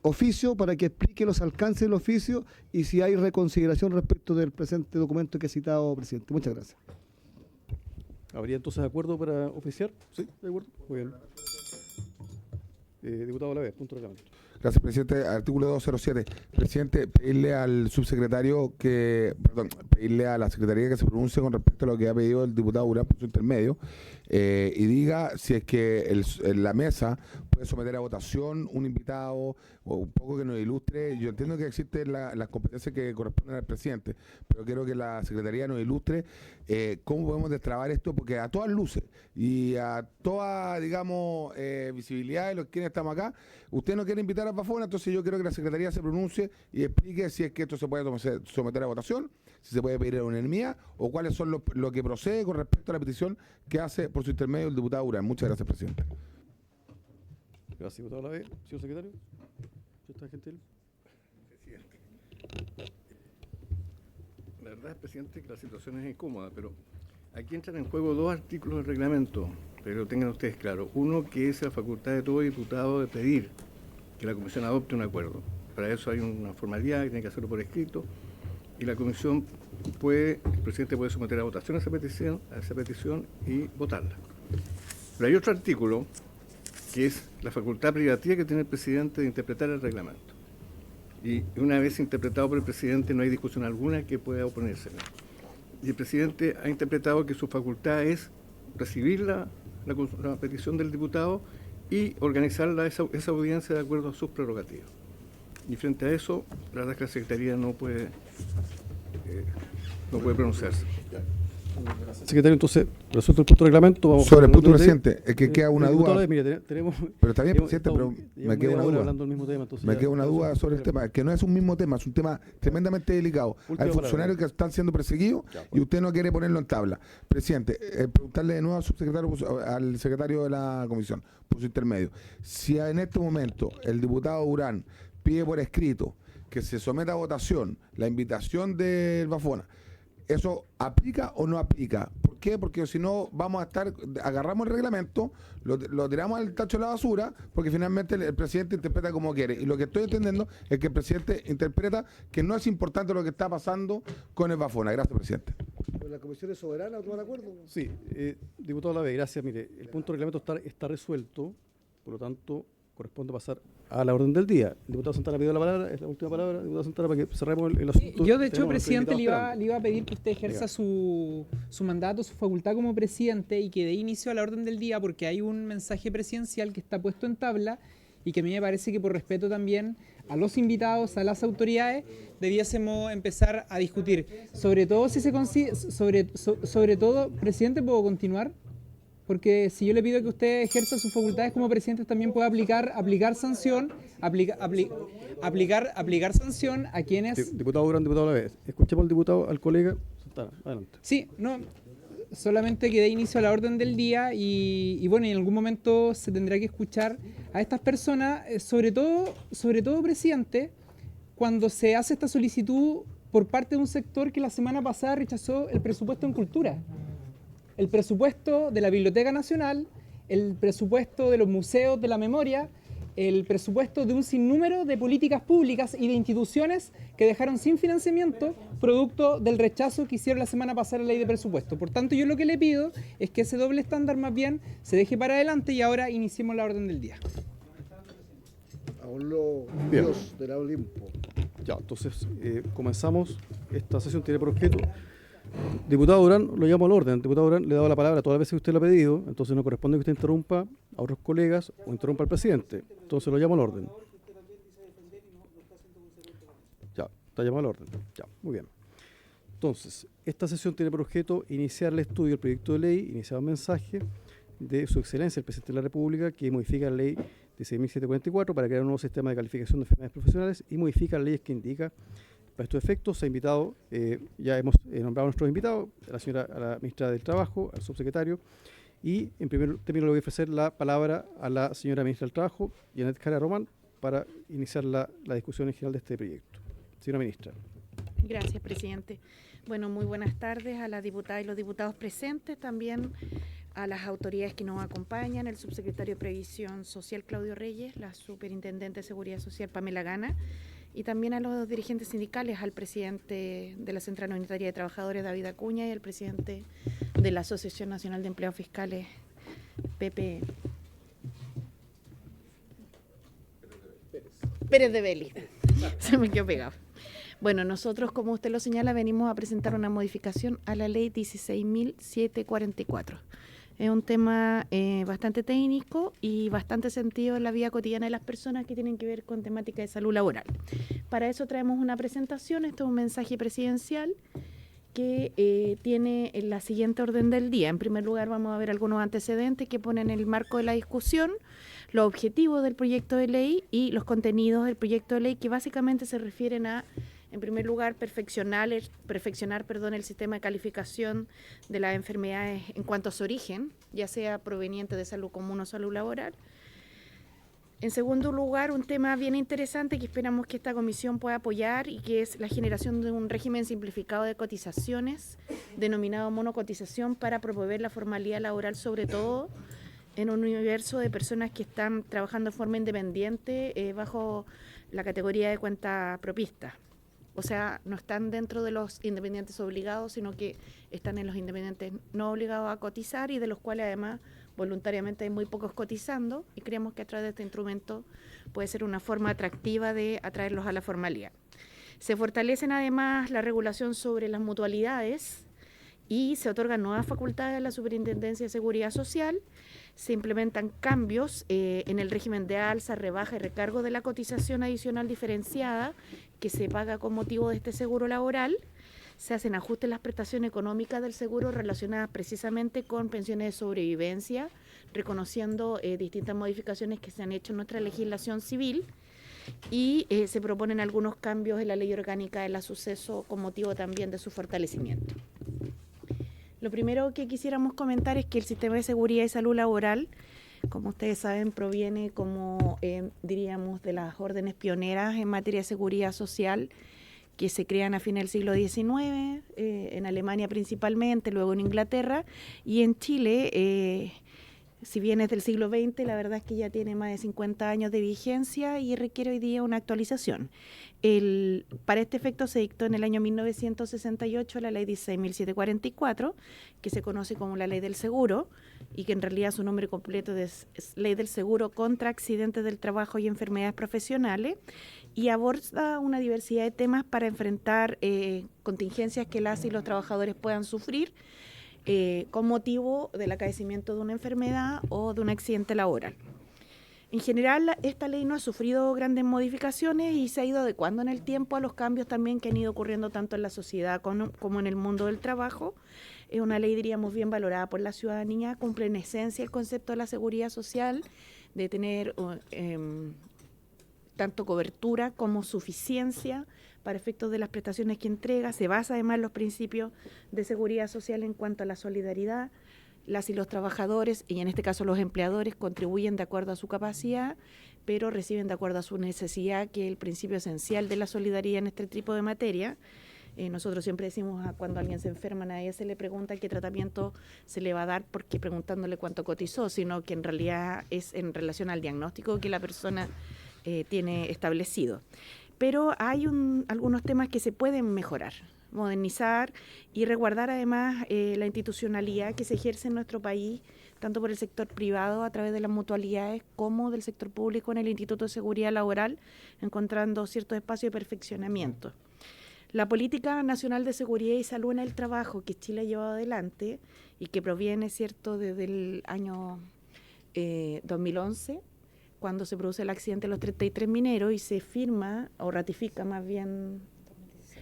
Speaker 8: Oficio para que explique los alcances del oficio y si hay reconsideración respecto del presente documento que ha citado, presidente. Muchas gracias.
Speaker 1: ¿Habría entonces acuerdo para oficiar? Sí, de acuerdo. Muy bien. Diputado Lavés, punto de reglamento.
Speaker 3: Gracias, presidente. Artículo 207. Presidente, pedirle al subsecretario pedirle a la secretaría que se pronuncie con respecto a lo que ha pedido el diputado Urán por su intermedio y diga si es que la mesa puede someter a votación un invitado o un poco que nos ilustre. Yo entiendo que existen las competencias que corresponden al presidente, pero quiero que la secretaría nos ilustre cómo podemos destrabar esto, porque a todas luces y a toda, digamos, visibilidad de los quienes estamos acá, usted no quiere invitar a Bafona, entonces yo quiero que la secretaría se pronuncie y explique si es que esto se puede someter a votación, si se puede pedir a unanimidad o cuáles son lo que procede con respecto a la petición que hace por su intermedio el diputado Urán. Muchas gracias, presidente.
Speaker 1: Gracias, diputado Lavés. Señor secretario. ¿Está gentil?
Speaker 6: Presidente. La verdad, presidente, que la situación es incómoda, pero aquí entran en juego dos artículos del reglamento, pero tengan ustedes claro. Uno, que es la facultad de todo diputado de pedir que la comisión adopte un acuerdo. Para eso hay una formalidad que tiene que hacerlo por escrito y la comisión el presidente puede someter a votación esa petición y votarla. Pero hay otro artículo que es la facultad privativa que tiene el presidente de interpretar el reglamento. Y una vez interpretado por el presidente no hay discusión alguna que pueda oponérsele. Y el presidente ha interpretado que su facultad es recibir la petición del diputado y organizar esa audiencia de acuerdo a sus prerrogativas. Y frente a eso, la verdad es que la Secretaría no puede pronunciarse.
Speaker 1: Secretario, entonces, resuelto el punto de reglamento, vamos
Speaker 3: sobre el punto,
Speaker 1: de
Speaker 3: presidente, es que queda una duda.
Speaker 1: Lavés, mire, tenemos,
Speaker 3: pero está bien, presidente, pero me queda una duda.
Speaker 1: Hablando del mismo tema,
Speaker 3: me queda una duda sobre el tema, que no es un mismo tema, es un tema tremendamente delicado. Hay funcionarios que están siendo perseguidos y usted no quiere ponerlo en tabla. Presidente, preguntarle de nuevo al subsecretario, al secretario de la comisión, por su intermedio, si en este momento el diputado Urán pide por escrito que se someta a votación la invitación del Bafona, ¿eso aplica o no aplica? ¿Por qué? Porque si no vamos a agarramos el reglamento, lo tiramos al tacho de la basura, porque finalmente el presidente interpreta como quiere. Y lo que estoy entendiendo es que el presidente interpreta que no es importante lo que está pasando con el Bafona. Gracias, presidente.
Speaker 8: ¿La comisión es soberana o tomar acuerdo?
Speaker 1: Sí, diputado Lavés, gracias. Mire, el punto de reglamento está resuelto, por lo tanto, corresponde pasar a la orden del día. El diputado Santana pidió la palabra, es la última palabra, diputado Santana, para que cerremos el asunto.
Speaker 5: Yo, de hecho, presidente, le iba a pedir que usted ejerza su mandato, su facultad como presidente y que dé inicio a la orden del día, porque hay un mensaje presidencial que está puesto en tabla y que a mí me parece que por respeto también a los invitados, a las autoridades, debiésemos empezar a discutir. Sobre todo, si se consigue, sobre todo, presidente, ¿puedo continuar? Porque si yo le pido que usted ejerza sus facultades como presidente, también puede aplicar sanción a quienes...
Speaker 1: Diputado Durán, diputado Lavés, escuchemos al colega Santana, adelante.
Speaker 5: Sí, no, solamente que dé inicio a la orden del día y bueno, en algún momento se tendrá que escuchar a estas personas, sobre todo, presidente, cuando se hace esta solicitud por parte de un sector que la semana pasada rechazó el presupuesto en cultura. El presupuesto de la Biblioteca Nacional, el presupuesto de los museos de la memoria, el presupuesto de un sinnúmero de políticas públicas y de instituciones que dejaron sin financiamiento producto del rechazo que hicieron la semana pasada a la ley de presupuesto. Por tanto, yo lo que le pido es que ese doble estándar más bien se deje para adelante y ahora iniciemos la orden del día.
Speaker 8: Aún los Dios del Olimpo.
Speaker 1: Ya, entonces comenzamos. Esta sesión tiene por objeto... Diputado Durán, lo llamo al orden. Diputado Durán, le he dado la palabra todas las veces que usted lo ha pedido, entonces no corresponde que usted interrumpa a otros colegas o interrumpa al presidente. Entonces lo llamo al orden. Ya, está llamado al orden. Ya, muy bien. Entonces, esta sesión tiene por objeto iniciar el estudio del proyecto de ley, iniciar un mensaje de su excelencia, el presidente de la República, que modifica la ley 16.744 para crear un nuevo sistema de calificación de enfermedades profesionales y modifica las leyes que indica Para estos efectos se ha invitado, ya hemos nombrado a nuestros invitados, a la ministra del Trabajo, al subsecretario, y en primer término le voy a ofrecer la palabra a la señora ministra del Trabajo, Janet Jara Román, para iniciar la discusión en general de este proyecto. Señora ministra.
Speaker 11: Gracias, presidente. Bueno, muy buenas tardes a las diputadas y los diputados presentes, también a las autoridades que nos acompañan, el subsecretario de Previsión Social, Claudio Reyes, la superintendente de Seguridad Social, Pamela Gana, y también a los dirigentes sindicales, al presidente de la Central Unitaria de Trabajadores, David Acuña, y al presidente de la Asociación Nacional de Empleados Fiscales, Pepe Pérez de Vélez. Se me quedó pegado. Bueno, nosotros, como usted lo señala, venimos a presentar una modificación a la ley 16.744. Es un tema bastante técnico y bastante sentido en la vida cotidiana de las personas que tienen que ver con temática de salud laboral. Para eso traemos una presentación, esto es un mensaje presidencial que tiene la siguiente orden del día. En primer lugar, vamos a ver algunos antecedentes que ponen el marco de la discusión, los objetivos del proyecto de ley y los contenidos del proyecto de ley, que básicamente se refieren a, en primer lugar, perfeccionar el sistema de calificación de las enfermedades en cuanto a su origen, ya sea proveniente de salud común o salud laboral. En segundo lugar, un tema bien interesante que esperamos que esta comisión pueda apoyar y que es la generación de un régimen simplificado de cotizaciones, denominado monocotización, para promover la formalidad laboral, sobre todo en un universo de personas que están trabajando de forma independiente bajo la categoría de cuenta propista. O sea, no están dentro de los independientes obligados, sino que están en los independientes no obligados a cotizar y de los cuales además voluntariamente hay muy pocos cotizando, y creemos que a través de este instrumento puede ser una forma atractiva de atraerlos a la formalidad. Se fortalecen además la regulación sobre las mutualidades y se otorgan nuevas facultades a la Superintendencia de Seguridad Social. Se implementan cambios en el régimen de alza, rebaja y recargo de la cotización adicional diferenciada que se paga con motivo de este seguro laboral. Se hacen ajustes en las prestaciones económicas del seguro relacionadas precisamente con pensiones de sobrevivencia, reconociendo distintas modificaciones que se han hecho en nuestra legislación civil, y se proponen algunos cambios en la ley orgánica de la suceso con motivo también de su fortalecimiento. Lo primero que quisiéramos comentar es que el sistema de seguridad y salud laboral, como ustedes saben, proviene, como diríamos, de las órdenes pioneras en materia de seguridad social, que se crean a fines del siglo XIX, en Alemania principalmente, luego en Inglaterra, y en Chile, si bien es del siglo XX, la verdad es que ya tiene más de 50 años de vigencia y requiere hoy día una actualización. Para este efecto se dictó en el año 1968 la ley 16.744, que se conoce como la Ley del Seguro, y que en realidad su nombre completo es Ley del Seguro contra Accidentes del Trabajo y Enfermedades Profesionales, y aborda una diversidad de temas para enfrentar contingencias que las y los trabajadores puedan sufrir con motivo del acaecimiento de una enfermedad o de un accidente laboral. En general, esta ley no ha sufrido grandes modificaciones y se ha ido adecuando en el tiempo a los cambios también que han ido ocurriendo tanto en la sociedad como en el mundo del trabajo. Es una ley, diríamos, bien valorada por la ciudadanía, cumple en esencia el concepto de la seguridad social, de tener tanto cobertura como suficiencia para efectos de las prestaciones que entrega. Se basa además en los principios de seguridad social en cuanto a la solidaridad. Las y los trabajadores, y en este caso los empleadores, contribuyen de acuerdo a su capacidad, pero reciben de acuerdo a su necesidad, que es el principio esencial de la solidaridad en este tipo de materia. Nosotros siempre decimos, cuando alguien se enferma, a nadie se le pregunta qué tratamiento se le va a dar porque preguntándole cuánto cotizó, sino que en realidad es en relación al diagnóstico que la persona tiene establecido. Pero hay algunos temas que se pueden mejorar, modernizar y resguardar además la institucionalidad que se ejerce en nuestro país, tanto por el sector privado a través de las mutualidades como del sector público en el Instituto de Seguridad Laboral, encontrando ciertos espacios de perfeccionamiento. La Política Nacional de Seguridad y Salud en el Trabajo que Chile ha llevado adelante y que proviene, cierto, desde el año 2011, cuando se produce el accidente de los 33 mineros y se firma, o ratifica más bien,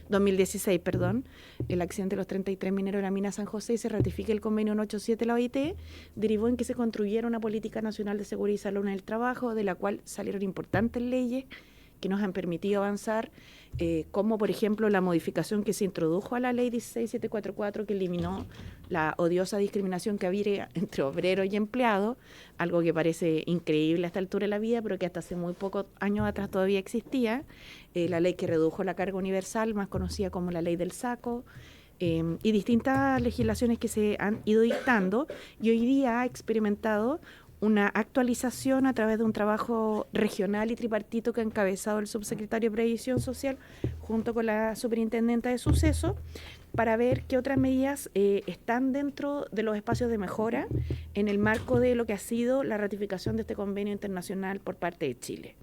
Speaker 11: 2016, perdón, el accidente de los 33 mineros de la mina San José, y se ratifica el convenio 187 de la OIT, derivó en que se construyera una Política Nacional de Seguridad y Salud en el Trabajo, de la cual salieron importantes leyes que nos han permitido avanzar, como por ejemplo la modificación que se introdujo a la ley 16744, que eliminó la odiosa discriminación que había entre obreros y empleados, algo que parece increíble a esta altura de la vida, pero que hasta hace muy pocos años atrás todavía existía, la ley que redujo la carga universal, más conocida como la ley del saco, y distintas legislaciones que se han ido dictando, y hoy día ha experimentado una actualización a través de un trabajo regional y tripartito que ha encabezado el subsecretario de Previsión Social junto con la superintendenta de Suceso, para ver qué otras medidas están dentro de los espacios de mejora en el marco de lo que ha sido la ratificación de este convenio internacional por parte de Chile.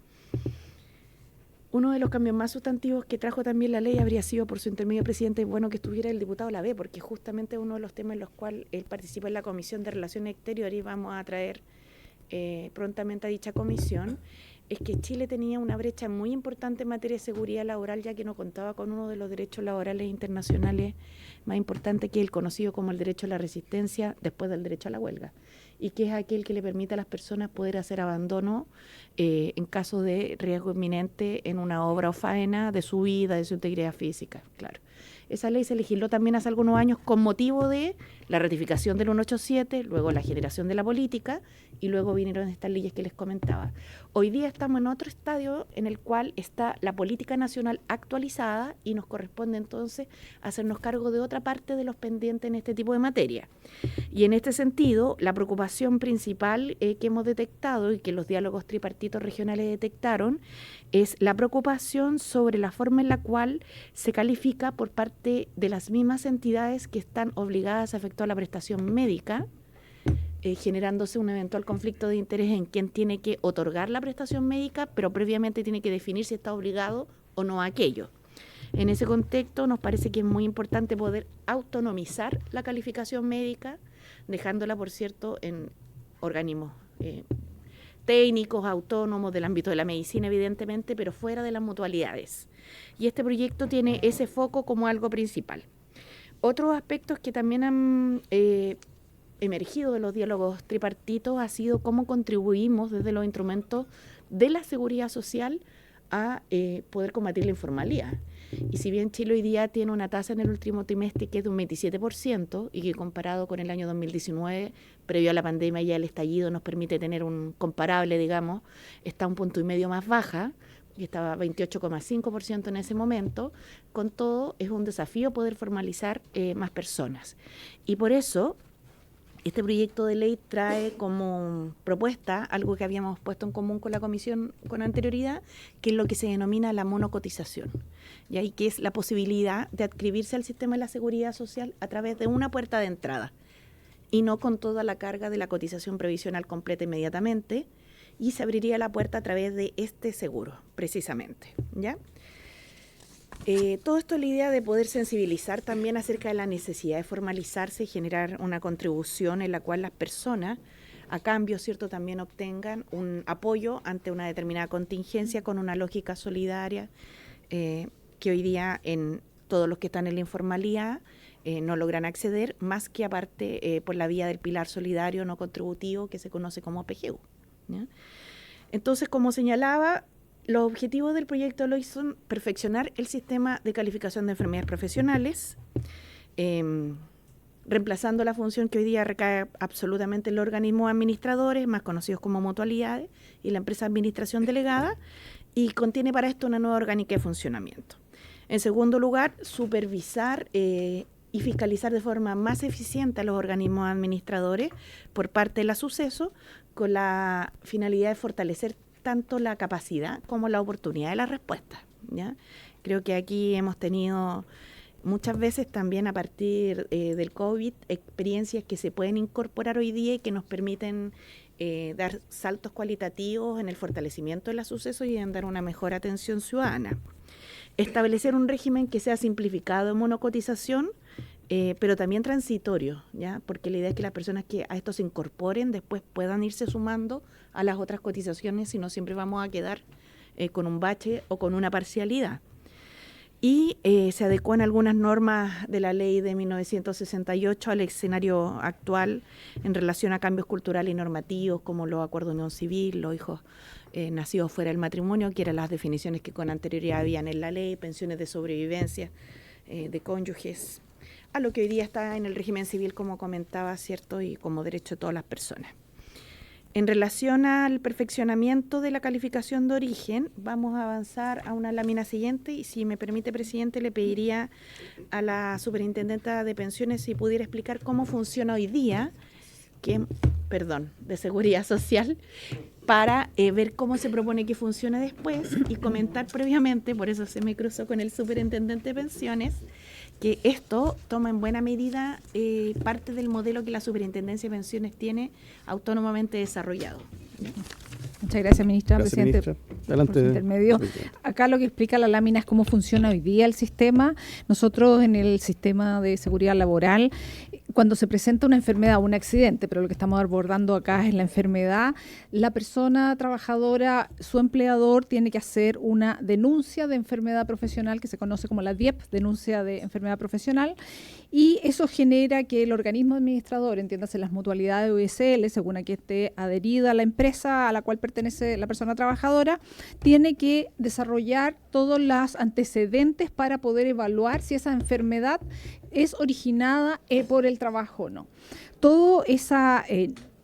Speaker 11: Uno de los cambios más sustantivos que trajo también la ley habría sido, por su intermedio, presidente, bueno que estuviera el diputado Lavé, porque justamente uno de los temas en los cuales él participa en la Comisión de Relaciones Exteriores, y vamos a traer prontamente a dicha comisión, es que Chile tenía una brecha muy importante en materia de seguridad laboral, ya que no contaba con uno de los derechos laborales internacionales más importantes, que es el conocido como el derecho a la resistencia después del derecho a la huelga, y que es aquel que le permite a las personas poder hacer abandono en caso de riesgo inminente en una obra o faena de su vida, de su integridad física, claro. Esa ley se legisló también hace algunos años con motivo de la ratificación del 187, luego la generación de la política, y luego vinieron estas leyes que les comentaba. Hoy día estamos en otro estadio en el cual está la política nacional actualizada, y nos corresponde entonces hacernos cargo de otra parte de los pendientes en este tipo de materia. Y en este sentido, la preocupación principal que hemos detectado y que los diálogos tripartitos regionales detectaron es la preocupación sobre la forma en la cual se califica por parte de las mismas entidades que están obligadas a efectuar la prestación médica, generándose un eventual conflicto de interés en quién tiene que otorgar la prestación médica, pero previamente tiene que definir si está obligado o no a aquello. En ese contexto nos parece que es muy importante poder autonomizar la calificación médica, dejándola, por cierto, en organismos técnicos, autónomos del ámbito de la medicina, evidentemente, pero fuera de las mutualidades. Y este proyecto tiene ese foco como algo principal. Otros aspectos que también han emergido de los diálogos tripartitos ha sido cómo contribuimos desde los instrumentos de la seguridad social a poder combatir la informalidad. Y si bien Chile hoy día tiene una tasa en el último trimestre que es de un 27%, y que comparado con el año 2019, previo a la pandemia y al estallido, nos permite tener un comparable, digamos, está un punto y medio más baja, que estaba 28,5% en ese momento. Con todo, es un desafío poder formalizar más personas. Y por eso, este proyecto de ley trae como propuesta algo que habíamos puesto en común con la comisión con anterioridad, que es lo que se denomina la monocotización, y ahí que es la posibilidad de adscribirse al sistema de la seguridad social a través de una puerta de entrada, y no con toda la carga de la cotización previsional completa inmediatamente, y se abriría la puerta a través de este seguro, precisamente, ¿ya? Todo esto es la idea de poder sensibilizar también acerca de la necesidad de formalizarse y generar una contribución en la cual las personas, a cambio, ¿cierto?, también obtengan un apoyo ante una determinada contingencia con una lógica solidaria que hoy día en todos los que están en la informalidad no logran acceder, más que aparte por la vía del pilar solidario no contributivo que se conoce como PGU, ¿ya? Entonces, como señalaba, los objetivos del proyecto de ley son perfeccionar el sistema de calificación de enfermedades profesionales, reemplazando la función que hoy día recae absolutamente en los organismos administradores, más conocidos como mutualidades, y la empresa de administración delegada, y contiene para esto una nueva orgánica de funcionamiento. En segundo lugar, supervisar y fiscalizar de forma más eficiente a los organismos administradores por parte de la Suceso, con la finalidad de fortalecer tanto la capacidad como la oportunidad de la respuesta, ¿ya? Creo que aquí hemos tenido muchas veces también a partir del COVID experiencias que se pueden incorporar hoy día y que nos permiten dar saltos cualitativos en el fortalecimiento de los sucesos y en dar una mejor atención ciudadana. Establecer un régimen que sea simplificado en monocotización, pero también transitorio, ¿ya? Porque la idea es que las personas que a esto se incorporen después puedan irse sumando a las otras cotizaciones, si no siempre vamos a quedar con un bache o con una parcialidad. y se adecuó en algunas normas de la ley de 1968 al escenario actual en relación a cambios culturales y normativos como los acuerdos de unión civil, los hijos nacidos fuera del matrimonio, que eran las definiciones que con anterioridad habían en la ley, pensiones de sobrevivencia de cónyuges, a lo que hoy día está en el régimen civil, como comentaba, ¿cierto? Y como derecho de todas las personas. En relación al perfeccionamiento de la calificación de origen, vamos a avanzar a una lámina siguiente y si me permite, presidente, le pediría a la superintendenta de pensiones si pudiera explicar cómo funciona hoy día, de seguridad social, para ver cómo se propone que funcione después y comentar previamente, por eso se me cruzó con el superintendente de pensiones, que esto toma en buena medida parte del modelo que la Superintendencia de Pensiones tiene autónomamente desarrollado.
Speaker 12: Muchas gracias, ministra.
Speaker 1: Gracias,
Speaker 12: Presidente,
Speaker 1: ministra. Adelante.
Speaker 12: por su intermedio. Acá lo que explica la lámina es cómo funciona hoy día el sistema. Nosotros en el sistema de seguridad laboral, cuando se presenta una enfermedad o un accidente, pero lo que estamos abordando acá es la enfermedad, la persona trabajadora, su empleador, tiene que hacer una denuncia de enfermedad profesional que se conoce como la DIEP, denuncia de enfermedad profesional, y eso genera que el organismo administrador, entiéndase las mutualidades USL, según a que esté adherida a la empresa a la cual pertenece la persona trabajadora, tiene que desarrollar todos los antecedentes para poder evaluar si esa enfermedad es originada por el trabajo o no. Todo esa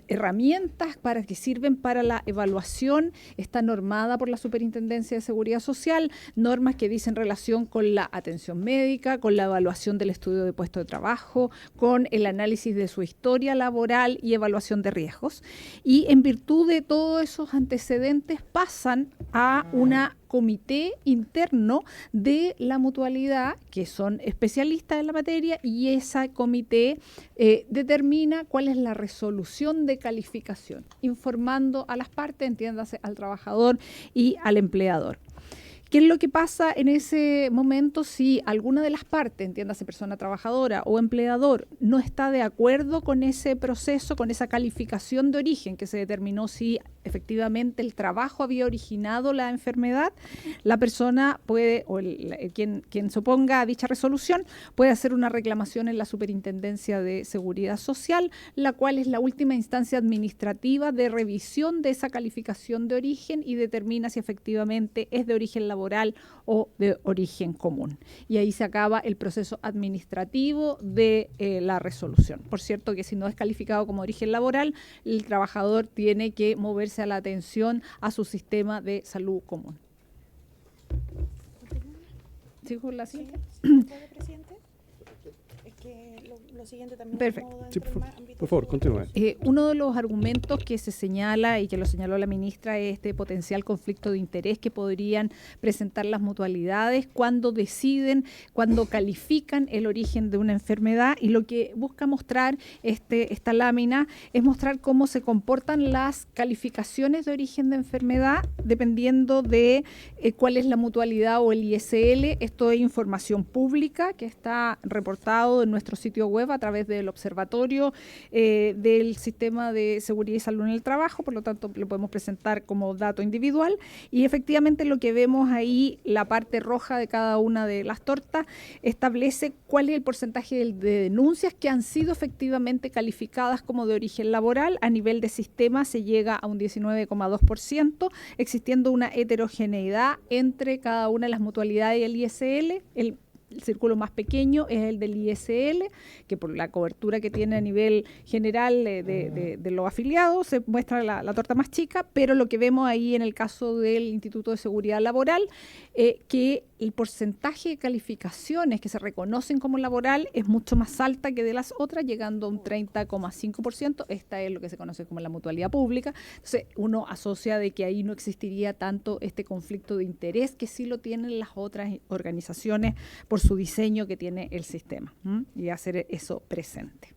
Speaker 12: herramientas para que sirven para la evaluación está normada por la Superintendencia de Seguridad Social, normas que dicen relación con la atención médica, con la evaluación del estudio de puesto de trabajo, con el análisis de su historia laboral y evaluación de riesgos. Y en virtud de todos esos antecedentes pasan a una comité interno de la mutualidad, que son especialistas en la materia, y ese comité determina cuál es la resolución de calificación, informando a las partes, entiéndase, al trabajador y al empleador. ¿Qué es lo que pasa en ese momento si alguna de las partes, entiéndase persona trabajadora o empleador, no está de acuerdo con ese proceso, con esa calificación de origen que se determinó si efectivamente el trabajo había originado la enfermedad? La persona puede, o quien se oponga a dicha resolución, puede hacer una reclamación en la Superintendencia de Seguridad Social, la cual es la última instancia administrativa de revisión de esa calificación de origen y determina si efectivamente es de origen laboral o de origen común. Y ahí se acaba el proceso administrativo de la resolución. Por cierto, que si no es calificado como origen laboral, el trabajador tiene que moverse a la atención a su sistema de salud común. ¿Sigo la siguiente?
Speaker 11: ¿Puede, presidente? Es que lo siguiente también.
Speaker 12: Perfecto.
Speaker 1: Sí, por favor, continúe.
Speaker 12: Uno de los argumentos que se señala y que lo señaló la ministra es este potencial conflicto de interés que podrían presentar las mutualidades cuando deciden, cuando califican el origen de una enfermedad, y lo que busca mostrar esta lámina es mostrar cómo se comportan las calificaciones de origen de enfermedad dependiendo de cuál es la mutualidad o el ISL. Esto es información pública que está reportado en nuestro sitio web a través del observatorio del sistema de seguridad y salud en el trabajo, por lo tanto lo podemos presentar como dato individual, y efectivamente lo que vemos ahí, la parte roja de cada una de las tortas, establece cuál es el porcentaje de denuncias que han sido efectivamente calificadas como de origen laboral. A nivel de sistema se llega a un 19,2%, existiendo una heterogeneidad entre cada una de las mutualidades y el ISL. El círculo más pequeño es el del ISL, que por la cobertura que tiene a nivel general de los afiliados se muestra la torta más chica, pero lo que vemos ahí en el caso del Instituto de Seguridad Laboral, que el porcentaje de calificaciones que se reconocen como laboral es mucho más alta que de las otras, llegando a un 30,5%. Esta es lo que se conoce como la mutualidad pública. Entonces uno asocia de que ahí no existiría tanto este conflicto de interés que sí lo tienen las otras organizaciones por su diseño que tiene el sistema, y hacer eso presente.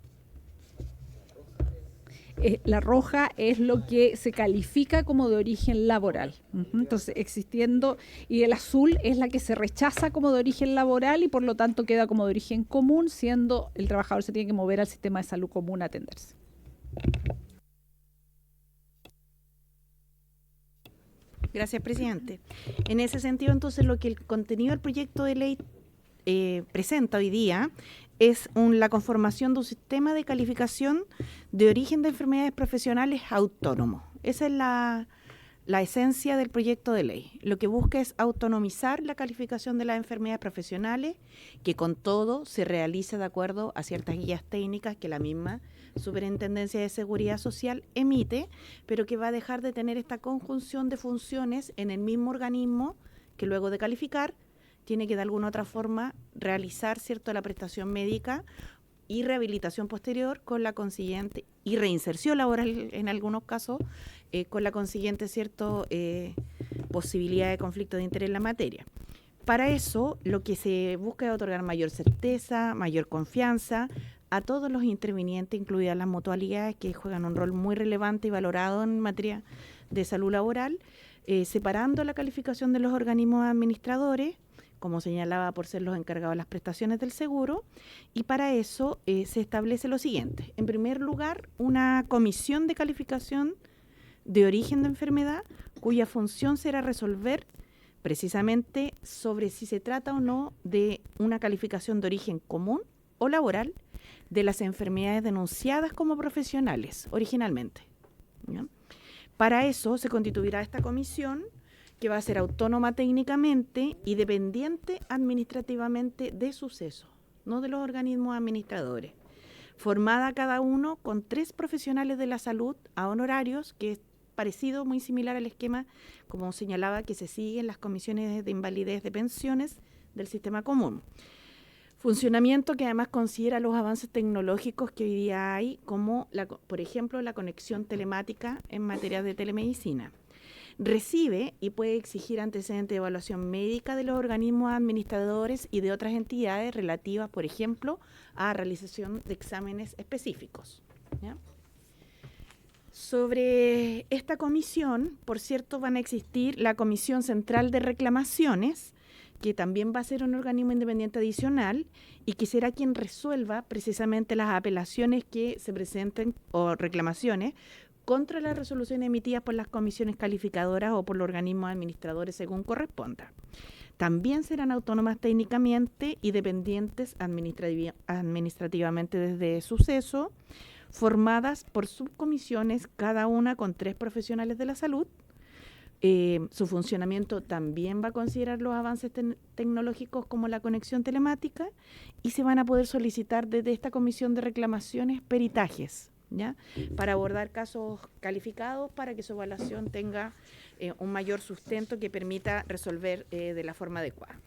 Speaker 12: La roja es lo que se califica como de origen laboral. Entonces, existiendo, y el azul es la que se rechaza como de origen laboral y por lo tanto queda como de origen común, siendo el trabajador se tiene que mover al sistema de salud común a atenderse.
Speaker 11: Gracias, presidente. En ese sentido, entonces, lo que el contenido del proyecto de ley presenta hoy día es la conformación de un sistema de calificación de origen de enfermedades profesionales autónomo. Esa es la esencia del proyecto de ley. Lo que busca es autonomizar la calificación de las enfermedades profesionales, que con todo se realiza de acuerdo a ciertas guías técnicas que la misma Superintendencia de Seguridad Social emite, pero que va a dejar de tener esta conjunción de funciones en el mismo organismo que luego de calificar tiene que de alguna otra forma realizar, ¿cierto?, la prestación médica y rehabilitación posterior con la consiguiente, y reinserción laboral en algunos casos, con la consiguiente, ¿cierto?, posibilidad de conflicto de interés en la materia. Para eso, lo que se busca es otorgar mayor certeza, mayor confianza a todos los intervinientes, incluidas las mutualidades, que juegan un rol muy relevante y valorado en materia de salud laboral, separando la calificación de los organismos administradores, como señalaba, por ser los encargados de las prestaciones del seguro, y para eso se establece lo siguiente. En primer lugar, una comisión de calificación de origen de enfermedad, cuya función será resolver precisamente sobre si se trata o no de una calificación de origen común o laboral de las enfermedades denunciadas como profesionales originalmente, ¿ya? Para eso se constituirá esta comisión, que va a ser autónoma técnicamente y dependiente administrativamente de suceso, no de los organismos administradores, formada cada uno con 3 profesionales de la salud a honorarios, que es parecido, muy similar al esquema, como señalaba, que se sigue en las comisiones de invalidez de pensiones del sistema común. Funcionamiento que además considera los avances tecnológicos que hoy día hay, como, por ejemplo, la conexión telemática en materia de telemedicina. Recibe y puede exigir antecedentes de evaluación médica de los organismos administradores y de otras entidades relativas, por ejemplo, a realización de exámenes específicos, ¿ya? Sobre esta comisión, por cierto, van a existir la Comisión Central de Reclamaciones, que también va a ser un organismo independiente adicional y que será quien resuelva precisamente las apelaciones que se presenten o reclamaciones contra las resoluciones emitidas por las comisiones calificadoras o por los organismos administradores según corresponda. También serán autónomas técnicamente y dependientes administrativamente desde suceso, formadas por subcomisiones, cada una con 3 profesionales de la salud. Su funcionamiento también va a considerar los avances tecnológicos como la conexión telemática, y se van a poder solicitar desde esta comisión de reclamaciones peritajes, ¿ya?, para abordar casos calificados, para que su evaluación tenga un mayor sustento que permita resolver de la forma adecuada.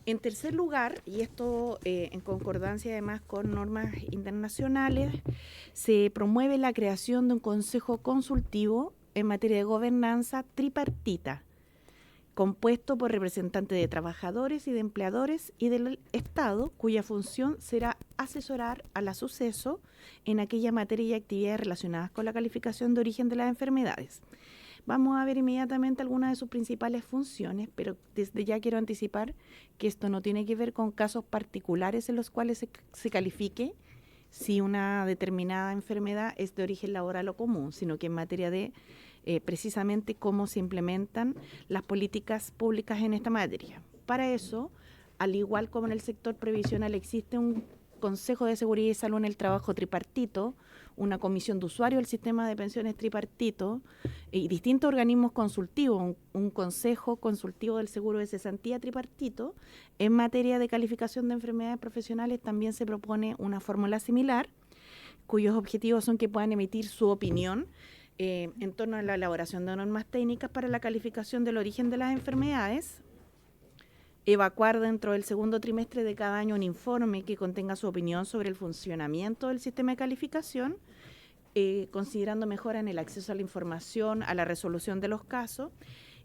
Speaker 11: En tercer lugar, y esto en concordancia además con normas internacionales, se promueve la creación de un consejo consultivo en materia de gobernanza tripartita, compuesto por representantes de trabajadores y de empleadores y del Estado, cuya función será asesorar a la suceso en aquella materia y actividades relacionadas con la calificación de origen de las enfermedades. Vamos a ver inmediatamente algunas de sus principales funciones, pero desde ya quiero anticipar que esto no tiene que ver con casos particulares en los cuales se califique si una determinada enfermedad es de origen laboral o común, sino que en materia de precisamente cómo se implementan las políticas públicas en esta materia. Para eso, al igual como en el sector previsional, existe un Consejo de Seguridad y Salud en el Trabajo tripartito, una comisión de usuarios del sistema de pensiones tripartito y distintos organismos consultivos, un consejo consultivo del seguro de cesantía tripartito. En materia de calificación de enfermedades profesionales también se propone una fórmula similar, cuyos objetivos son que puedan emitir su opinión en torno a la elaboración de normas técnicas para la calificación del origen de las enfermedades, evacuar dentro del segundo trimestre de cada año un informe que contenga su opinión sobre el funcionamiento del sistema de calificación, considerando mejora en el acceso a la información, a la resolución de los casos,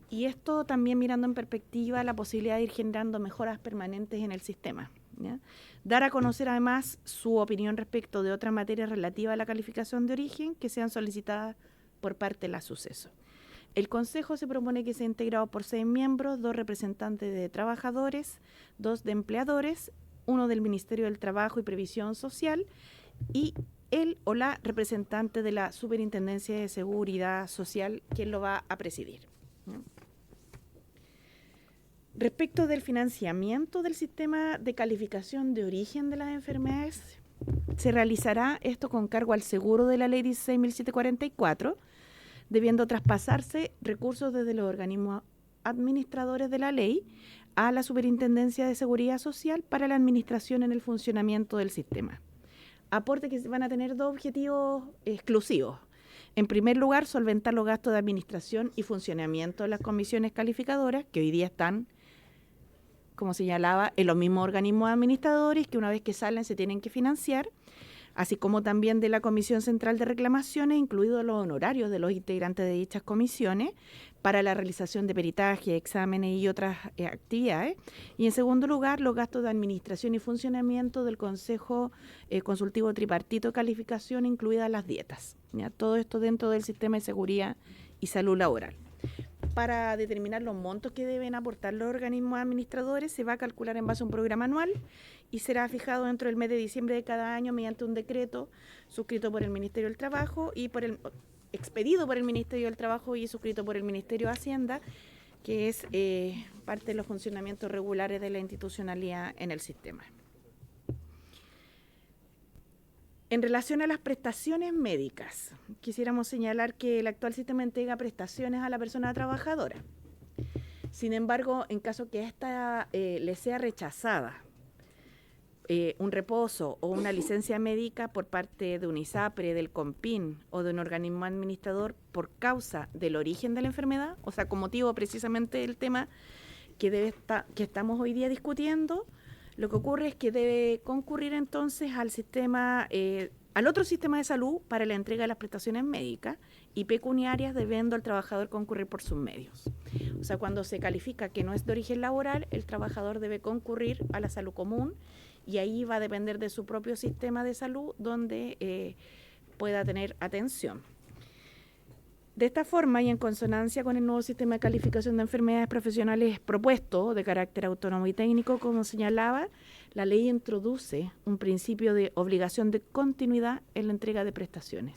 Speaker 11: y esto también mirando en perspectiva la posibilidad de ir generando mejoras permanentes en el sistema, ¿ya? Dar a conocer además su opinión respecto de otras materias relativas a la calificación de origen que sean solicitadas por parte de la suceso. El Consejo se propone que sea integrado por 6 miembros, 2 representantes de trabajadores, 2 de empleadores, 1 del Ministerio del Trabajo y Previsión Social y él o la representante de la Superintendencia de Seguridad Social quien lo va a presidir. Respecto del financiamiento del sistema de calificación de origen de las enfermedades, se realizará esto con cargo al seguro de la Ley 16.744, debiendo traspasarse recursos desde los organismos administradores de la ley a la Superintendencia de Seguridad Social para la administración en el funcionamiento del sistema. Aporte que van a tener dos objetivos exclusivos. En primer lugar, solventar los gastos de administración y funcionamiento de las comisiones calificadoras, que hoy día están, como señalaba, en los mismos organismos administradores, que una vez que salen se tienen que financiar, así como también de la Comisión Central de Reclamaciones, incluidos los honorarios de los integrantes de dichas comisiones, para la realización de peritajes, exámenes y otras actividades. Y en segundo lugar, los gastos de administración y funcionamiento del Consejo Consultivo Tripartito de Calificación, incluidas las dietas. ¿Ya? Todo esto dentro del sistema de seguridad y salud laboral. Para determinar los montos que deben aportar los organismos administradores, se va a calcular en base a un programa anual y será fijado dentro del mes de diciembre de cada año mediante un decreto suscrito por el Ministerio del Trabajo y expedido por el Ministerio del Trabajo y suscrito por el Ministerio de Hacienda, que es parte de los funcionamientos regulares de la institucionalidad en el sistema. En relación a las prestaciones médicas, quisiéramos señalar que el actual sistema entrega prestaciones a la persona trabajadora. Sin embargo, en caso que ésta le sea rechazada, un reposo o una licencia médica por parte de un ISAPRE, del COMPIN o de un organismo administrador por causa del origen de la enfermedad, o sea, con motivo precisamente del tema que estamos hoy día discutiendo, lo que ocurre es que debe concurrir entonces al sistema, al otro sistema de salud para la entrega de las prestaciones médicas y pecuniarias, debiendo el trabajador concurrir por sus medios. O sea, cuando se califica que no es de origen laboral, el trabajador debe concurrir a la salud común y ahí va a depender de su propio sistema de salud donde pueda tener atención. De esta forma y en consonancia con el nuevo sistema de calificación de enfermedades profesionales propuesto de carácter autónomo y técnico, como señalaba, la ley introduce un principio de obligación de continuidad en la entrega de prestaciones.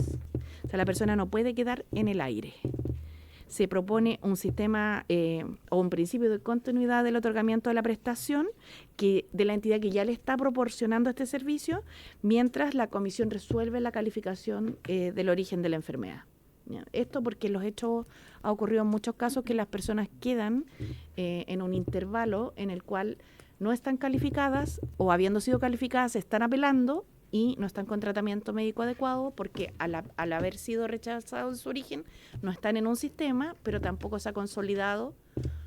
Speaker 11: O sea, la persona no puede quedar en el aire. Se propone un sistema o un principio de continuidad del otorgamiento de la prestación de la entidad que ya le está proporcionando este servicio, mientras la comisión resuelve la calificación del origen de la enfermedad. Esto porque los hechos ha ocurrido en muchos casos que las personas quedan en un intervalo en el cual no están calificadas o habiendo sido calificadas están apelando y no están con tratamiento médico adecuado porque al haber sido rechazado en su origen no están en un sistema, pero tampoco se ha consolidado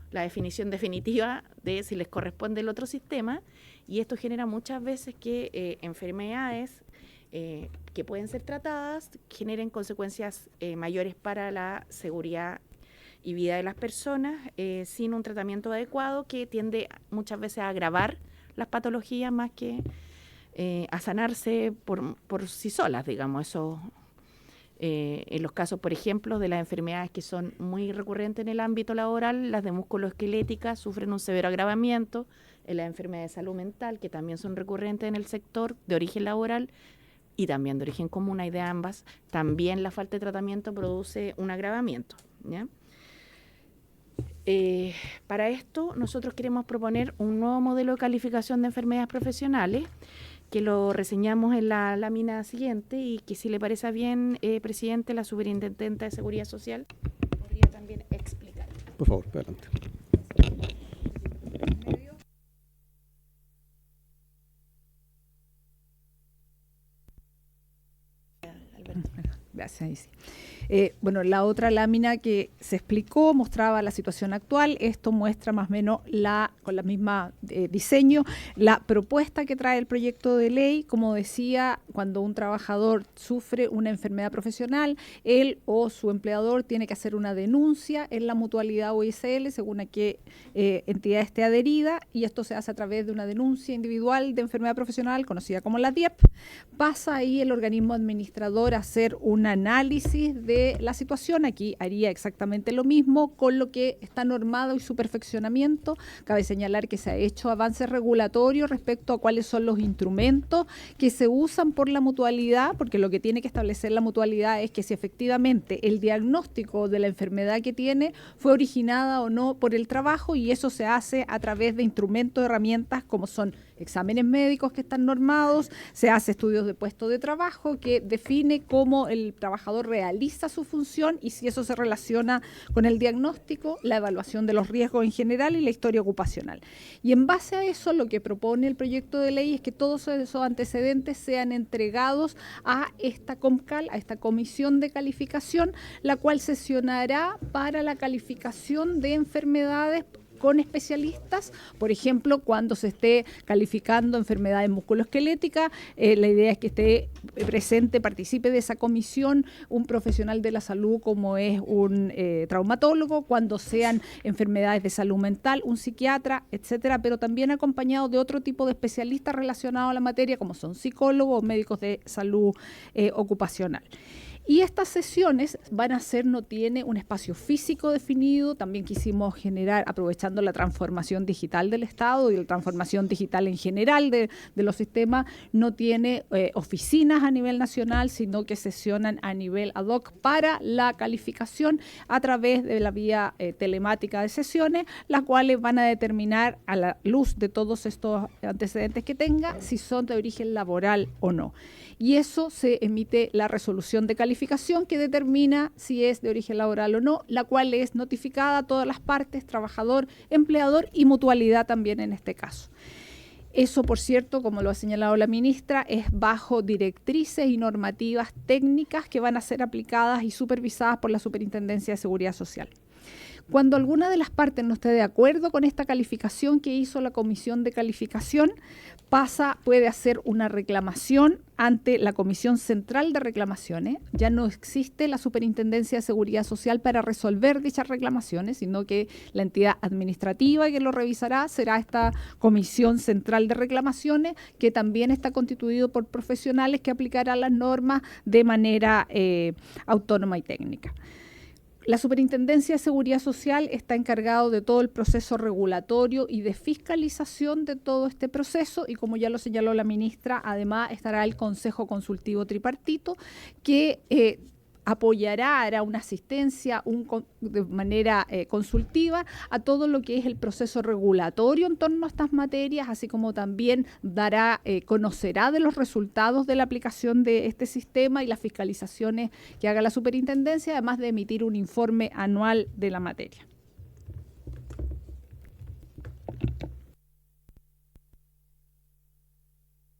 Speaker 11: la definición definitiva de si les corresponde el otro sistema, y esto genera muchas veces que enfermedades que pueden ser tratadas generen consecuencias mayores para la seguridad y vida de las personas sin un tratamiento adecuado, que tiende muchas veces a agravar las patologías más que a sanarse por sí solas, digamos. Eso en los casos, por ejemplo, de las enfermedades que son muy recurrentes en el ámbito laboral, las de musculoesqueléticas sufren un severo agravamiento, en las enfermedades de salud mental, que también son recurrentes en el sector de origen laboral, y también de origen común, hay de ambas, también la falta de tratamiento produce un agravamiento, ¿ya? Para esto, nosotros queremos proponer un nuevo modelo de calificación de enfermedades profesionales, que lo reseñamos en la lámina siguiente y que, si le parece bien, presidente, la Superintendente de Seguridad Social podría también explicar.
Speaker 1: Por favor, adelante.
Speaker 12: Gracias, Isi. Bueno, la otra lámina que se explicó mostraba la situación actual. Esto muestra más o menos con la misma diseño, la propuesta que trae el proyecto de ley. Como decía, cuando un trabajador sufre una enfermedad profesional, él o su empleador tiene que hacer una denuncia en la mutualidad o ISL, según a qué entidad esté adherida, y esto se hace a través de una denuncia individual de enfermedad profesional, conocida como la DIEP. Pasa ahí el organismo administrador a hacer un análisis de de la situación. Aquí haría exactamente lo mismo con lo que está normado y su perfeccionamiento. Cabe señalar que se ha hecho avances regulatorios respecto a cuáles son los instrumentos que se usan por la mutualidad, porque lo que tiene que establecer la mutualidad es que si efectivamente el diagnóstico de la enfermedad que tiene fue originada o no por el trabajo, y eso se hace a través de instrumentos, herramientas como son exámenes médicos que están normados, se hace estudios de puesto de trabajo que define cómo el trabajador realiza su función y si eso se relaciona con el diagnóstico, la evaluación de los riesgos en general y la historia ocupacional. Y en base a eso, lo que propone el proyecto de ley es que todos esos antecedentes sean entregados a esta COMCAL, a esta comisión de calificación, la cual sesionará para la calificación de enfermedades con especialistas, por ejemplo, cuando se esté calificando enfermedades musculoesqueléticas, la idea es que esté presente, participe de esa comisión un profesional de la salud como es un traumatólogo, cuando sean enfermedades de salud mental, un psiquiatra, etcétera, pero también acompañado de otro tipo de especialistas relacionados a la materia, como son psicólogos o médicos de salud ocupacional. Y estas sesiones van a ser, no tiene un espacio físico definido, también quisimos generar, aprovechando la transformación digital del Estado y la transformación digital en general de los sistemas, no tiene oficinas a nivel nacional, sino que sesionan a nivel ad hoc para la calificación a través de la vía telemática de sesiones, las cuales van a determinar a la luz de todos estos antecedentes que tenga si son de origen laboral o no. Y eso se emite la resolución de calificación que determina si es de origen laboral o no, la cual es notificada a todas las partes, trabajador, empleador y mutualidad también en este caso. Eso, por cierto, como lo ha señalado la ministra, es bajo directrices y normativas técnicas que van a ser aplicadas y supervisadas por la Superintendencia de Seguridad Social. Cuando alguna de las partes no esté de acuerdo con esta calificación que hizo la comisión de calificación, puede hacer una reclamación ante la Comisión Central de Reclamaciones. Ya no existe la Superintendencia de Seguridad Social para resolver dichas reclamaciones, sino que la entidad administrativa que lo revisará será esta Comisión Central de Reclamaciones, que también está constituido por profesionales que aplicarán las normas de manera autónoma y técnica. La Superintendencia de Seguridad Social está encargado de todo el proceso regulatorio y de fiscalización de todo este proceso y, como ya lo señaló la ministra, además estará el Consejo Consultivo Tripartito que apoyará, hará una asistencia de manera consultiva a todo lo que es el proceso regulatorio en torno a estas materias, así como también conocerá de los resultados de la aplicación de este sistema y las fiscalizaciones que haga la superintendencia, además de emitir un informe anual de la materia.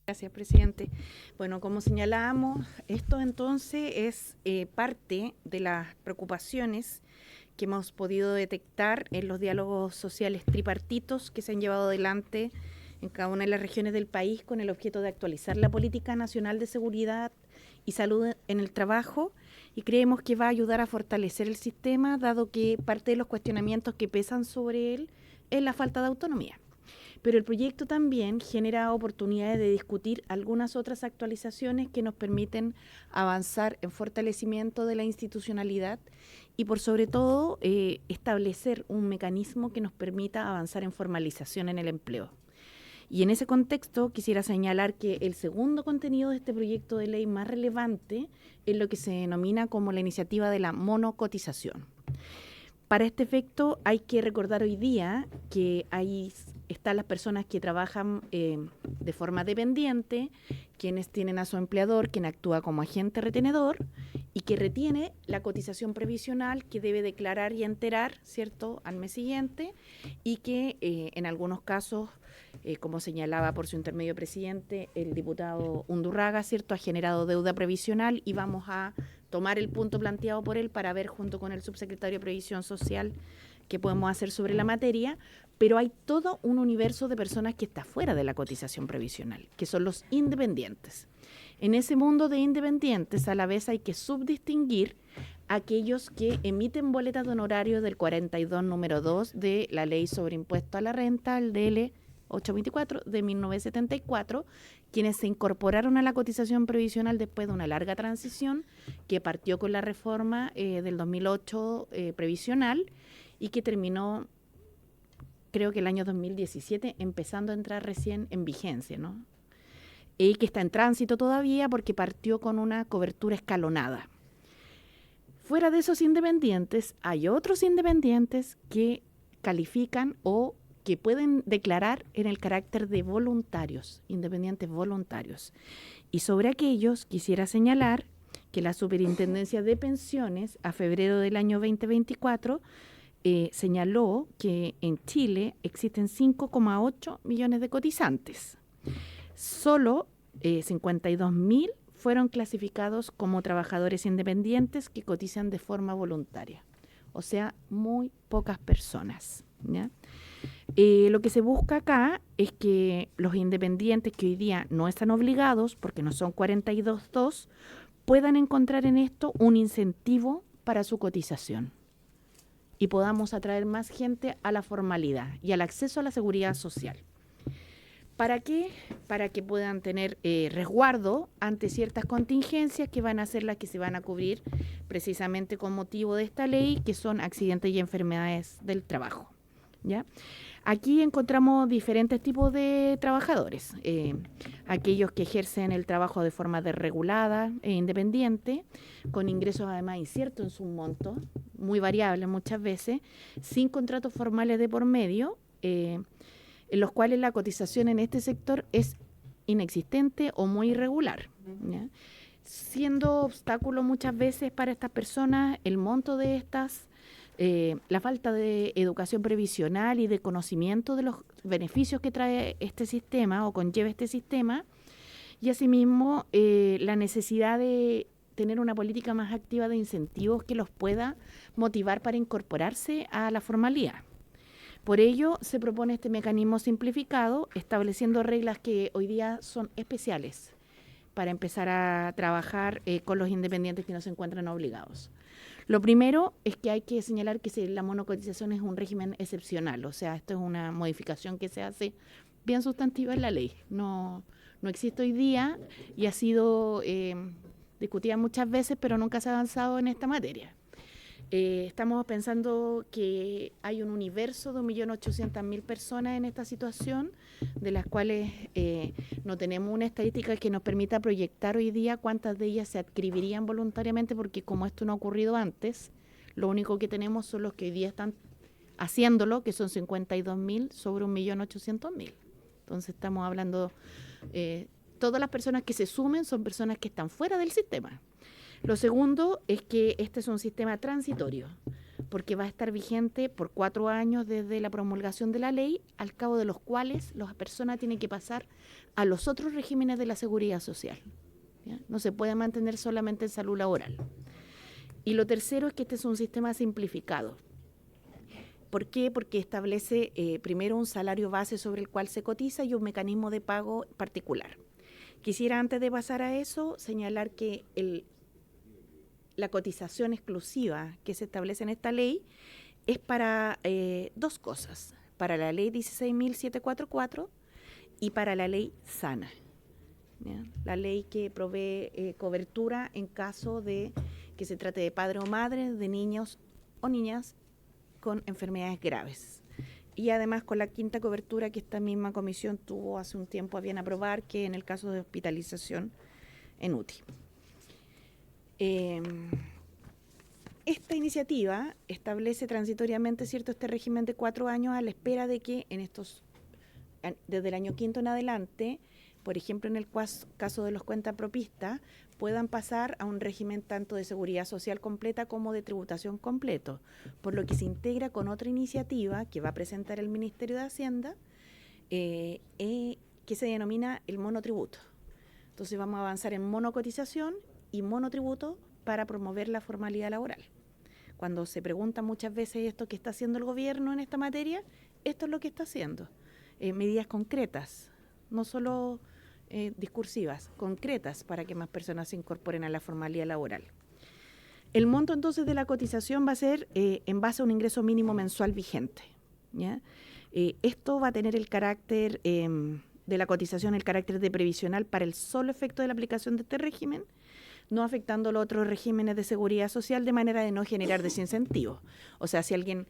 Speaker 11: Gracias, presidente. Bueno, como señalábamos, esto entonces es parte de las preocupaciones que hemos podido detectar en los diálogos sociales tripartitos que se han llevado adelante en cada una de las regiones del país con el objeto de actualizar la política nacional de seguridad y salud en el trabajo, y creemos que va a ayudar a fortalecer el sistema, dado que parte de los cuestionamientos que pesan sobre él es la falta de autonomía. Pero el proyecto también genera oportunidades de discutir algunas otras actualizaciones que nos permiten avanzar en fortalecimiento de la institucionalidad y, por sobre todo, establecer un mecanismo que nos permita avanzar en formalización en el empleo. Y en ese contexto quisiera señalar que el segundo contenido de este proyecto de ley más relevante es lo que se denomina como la iniciativa de la monocotización. Para este efecto hay que recordar hoy día que ahí están las personas que trabajan de forma dependiente, quienes tienen a su empleador, quien actúa como agente retenedor y que retiene la cotización previsional que debe declarar y enterar, ¿cierto?, al mes siguiente, y que en algunos casos, como señalaba por su intermedio presidente, el diputado Undurraga, ¿cierto?, ha generado deuda previsional, y vamos a tomar el punto planteado por él para ver junto con el subsecretario de Previsión Social qué podemos hacer sobre la materia, pero hay todo un universo de personas que está fuera de la cotización previsional, que son los independientes. En ese mundo de independientes, a la vez hay que subdistinguir aquellos que emiten boletas de honorario del 42 número 2 de la Ley sobre Impuesto a la Renta, el 824 de 1974, quienes se incorporaron a la cotización previsional después de una larga transición que partió con la reforma del 2008 previsional y que terminó, creo que el año 2017, empezando a entrar recién en vigencia, ¿no? Y que está en tránsito todavía porque partió con una cobertura escalonada. Fuera de esos independientes, hay otros independientes que califican o que pueden declarar en el carácter de voluntarios, independientes voluntarios. Y sobre aquellos quisiera señalar que la Superintendencia de Pensiones a febrero del año 2024 señaló que en Chile existen 5,8 millones de cotizantes. Solo 52.000 fueron clasificados como trabajadores independientes que cotizan de forma voluntaria. O sea, muy pocas personas, ¿ya? Lo que se busca acá es que los independientes que hoy día no están obligados, porque no son 42.2, puedan encontrar en esto un incentivo para su cotización y podamos atraer más gente a la formalidad y al acceso a la seguridad social. ¿Para qué? Para que puedan tener resguardo ante ciertas contingencias que van a ser las que se van a cubrir precisamente con motivo de esta ley, que son accidentes y enfermedades del trabajo, ¿ya? Aquí encontramos diferentes tipos de trabajadores, aquellos que ejercen el trabajo de forma desregulada e independiente, con ingresos además inciertos en su monto, muy variables muchas veces, sin contratos formales de por medio, en los cuales la cotización en este sector es inexistente o muy irregular, ¿ya? Siendo obstáculo muchas veces para estas personas el monto de estas, la falta de educación previsional y de conocimiento de los beneficios que trae este sistema o conlleva este sistema, y asimismo la necesidad de tener una política más activa de incentivos que los pueda motivar para incorporarse a la formalidad. Por ello se propone este mecanismo simplificado, estableciendo reglas que hoy día son especiales para empezar a trabajar con los independientes que no se encuentran obligados. Lo primero es que hay que señalar que la monocotización es un régimen excepcional, o sea, esto es una modificación que se hace bien sustantiva en la ley. No existe hoy día y ha sido discutida muchas veces, pero nunca se ha avanzado en esta materia. Estamos pensando que hay un universo de 1.800.000 personas en esta situación, de las cuales no tenemos una estadística que nos permita proyectar hoy día cuántas de ellas se adscribirían voluntariamente, porque como esto no ha ocurrido antes, lo único que tenemos son los que hoy día están haciéndolo, que son 52.000 sobre 1.800.000. Entonces estamos hablando, todas las personas que se sumen son personas que están fuera del sistema. Lo segundo es que este es un sistema transitorio, porque va a estar vigente por 4 años desde la promulgación de la ley, al cabo de los cuales las personas tienen que pasar a los otros regímenes de la seguridad social, ¿ya? No se puede mantener solamente en salud laboral. Y lo tercero es que este es un sistema simplificado. ¿Por qué? Porque establece primero un salario base sobre el cual se cotiza y un mecanismo de pago particular. Quisiera, antes de pasar a eso, señalar que la cotización exclusiva que se establece en esta ley es para 2 cosas, para la ley 16.744 y para la ley SANA, ¿ya? La ley que provee cobertura en caso de que se trate de padre o madre, de niños o niñas con enfermedades graves. Y además con la 5ª cobertura que esta misma comisión tuvo hace un tiempo a bien aprobar, que en el caso de hospitalización en UTI. Esta iniciativa establece transitoriamente, ¿cierto?, este régimen de 4 años a la espera de que desde el año 5º en adelante, por ejemplo en el caso de los cuentapropistas, puedan pasar a un régimen tanto de seguridad social completa como de tributación completo, por lo que se integra con otra iniciativa que va a presentar el Ministerio de Hacienda, que se denomina el monotributo. Entonces vamos a avanzar en monocotización y monotributo para promover la formalidad laboral. Cuando se pregunta muchas veces esto que está haciendo el gobierno en esta materia, esto es lo que está haciendo. Medidas concretas, no solo discursivas, concretas para que más personas se incorporen a la formalidad laboral. El monto entonces de la cotización va a ser en base a un ingreso mínimo mensual vigente, ¿ya? Esto va a tener el carácter de la cotización, el carácter de previsional para el solo efecto de la aplicación de este régimen, no afectando los otros regímenes de seguridad social, de manera de no generar desincentivos. O sea, si alguien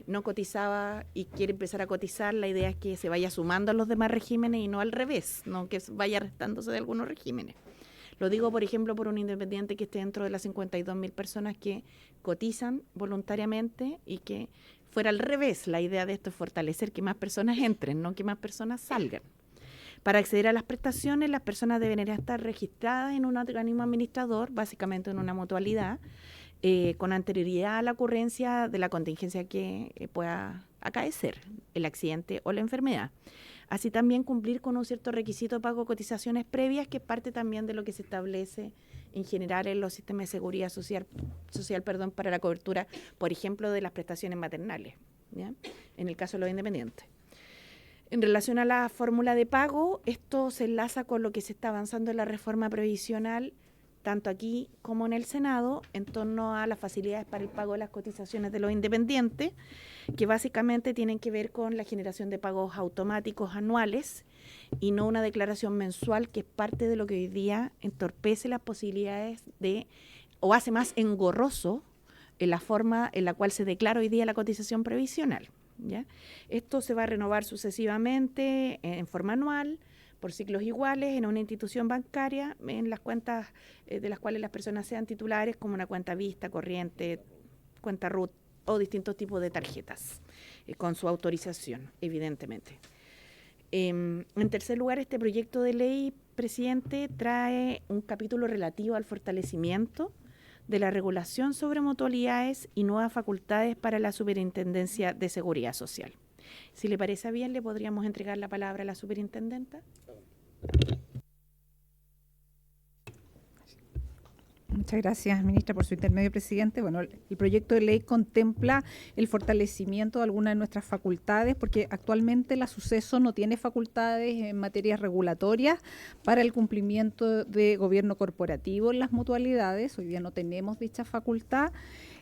Speaker 11: no cotizaba y quiere empezar a cotizar, la idea es que se vaya sumando a los demás regímenes y no al revés, no que vaya restándose de algunos regímenes. Lo digo, por ejemplo, por un independiente que esté dentro de las 52.000 personas que cotizan voluntariamente y que fuera al revés. La idea de esto es fortalecer que más personas entren, no que más personas salgan. Para acceder a las prestaciones, las personas deberán estar registradas en un organismo administrador, básicamente en una mutualidad, con anterioridad a la ocurrencia de la contingencia que pueda acaecer, el accidente o la enfermedad. Así también cumplir con un cierto requisito de pago de cotizaciones previas, que es parte también de lo que se establece en general en los sistemas de seguridad social para la cobertura, por ejemplo, de las prestaciones maternales, ¿ya? En el caso de los independientes. En relación a la fórmula de pago, esto se enlaza con lo que se está avanzando en la reforma previsional, tanto aquí como en el Senado, en torno a las facilidades para el pago de las cotizaciones de los independientes, que básicamente tienen que ver con la generación de pagos automáticos anuales y no una declaración mensual, que es parte de lo que hoy día entorpece las posibilidades o hace más engorroso en la forma en la cual se declara hoy día la cotización previsional, ¿ya? Esto se va a renovar sucesivamente en forma anual, por ciclos iguales, en una institución bancaria, en las cuentas de las cuales las personas sean titulares, como una cuenta Vista, corriente, cuenta RUT o distintos tipos de tarjetas, con su autorización, evidentemente. En tercer lugar, este proyecto de ley, presidente, trae un capítulo relativo al fortalecimiento de la regulación sobre mutualidades y nuevas facultades para la Superintendencia de Seguridad Social. Si le parece bien, le podríamos entregar la palabra a la superintendenta.
Speaker 12: Muchas gracias, ministra, por su intermedio, presidente. Bueno, el proyecto de ley contempla el fortalecimiento de algunas de nuestras facultades, porque actualmente la Suceso no tiene facultades en materias regulatorias para el cumplimiento de gobierno corporativo en las mutualidades. Hoy día no tenemos dicha facultad.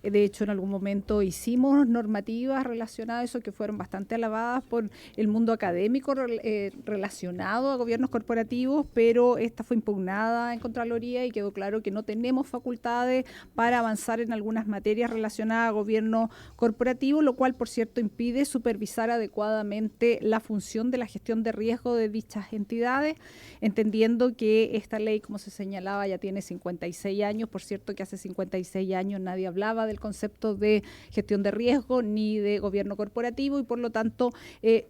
Speaker 12: De hecho, en algún momento hicimos normativas relacionadas a eso que fueron bastante alabadas por el mundo académico relacionado a gobiernos corporativos, pero esta fue impugnada en Contraloría y quedó claro que no tenemos facultades para avanzar en algunas materias relacionadas a gobierno corporativo, lo cual, por cierto, impide supervisar adecuadamente la función de la gestión de riesgo de dichas entidades, entendiendo que esta ley, como se señalaba, ya tiene 56 años. Por cierto, que hace 56 años nadie hablaba del concepto de gestión de riesgo ni de gobierno corporativo, y por lo tanto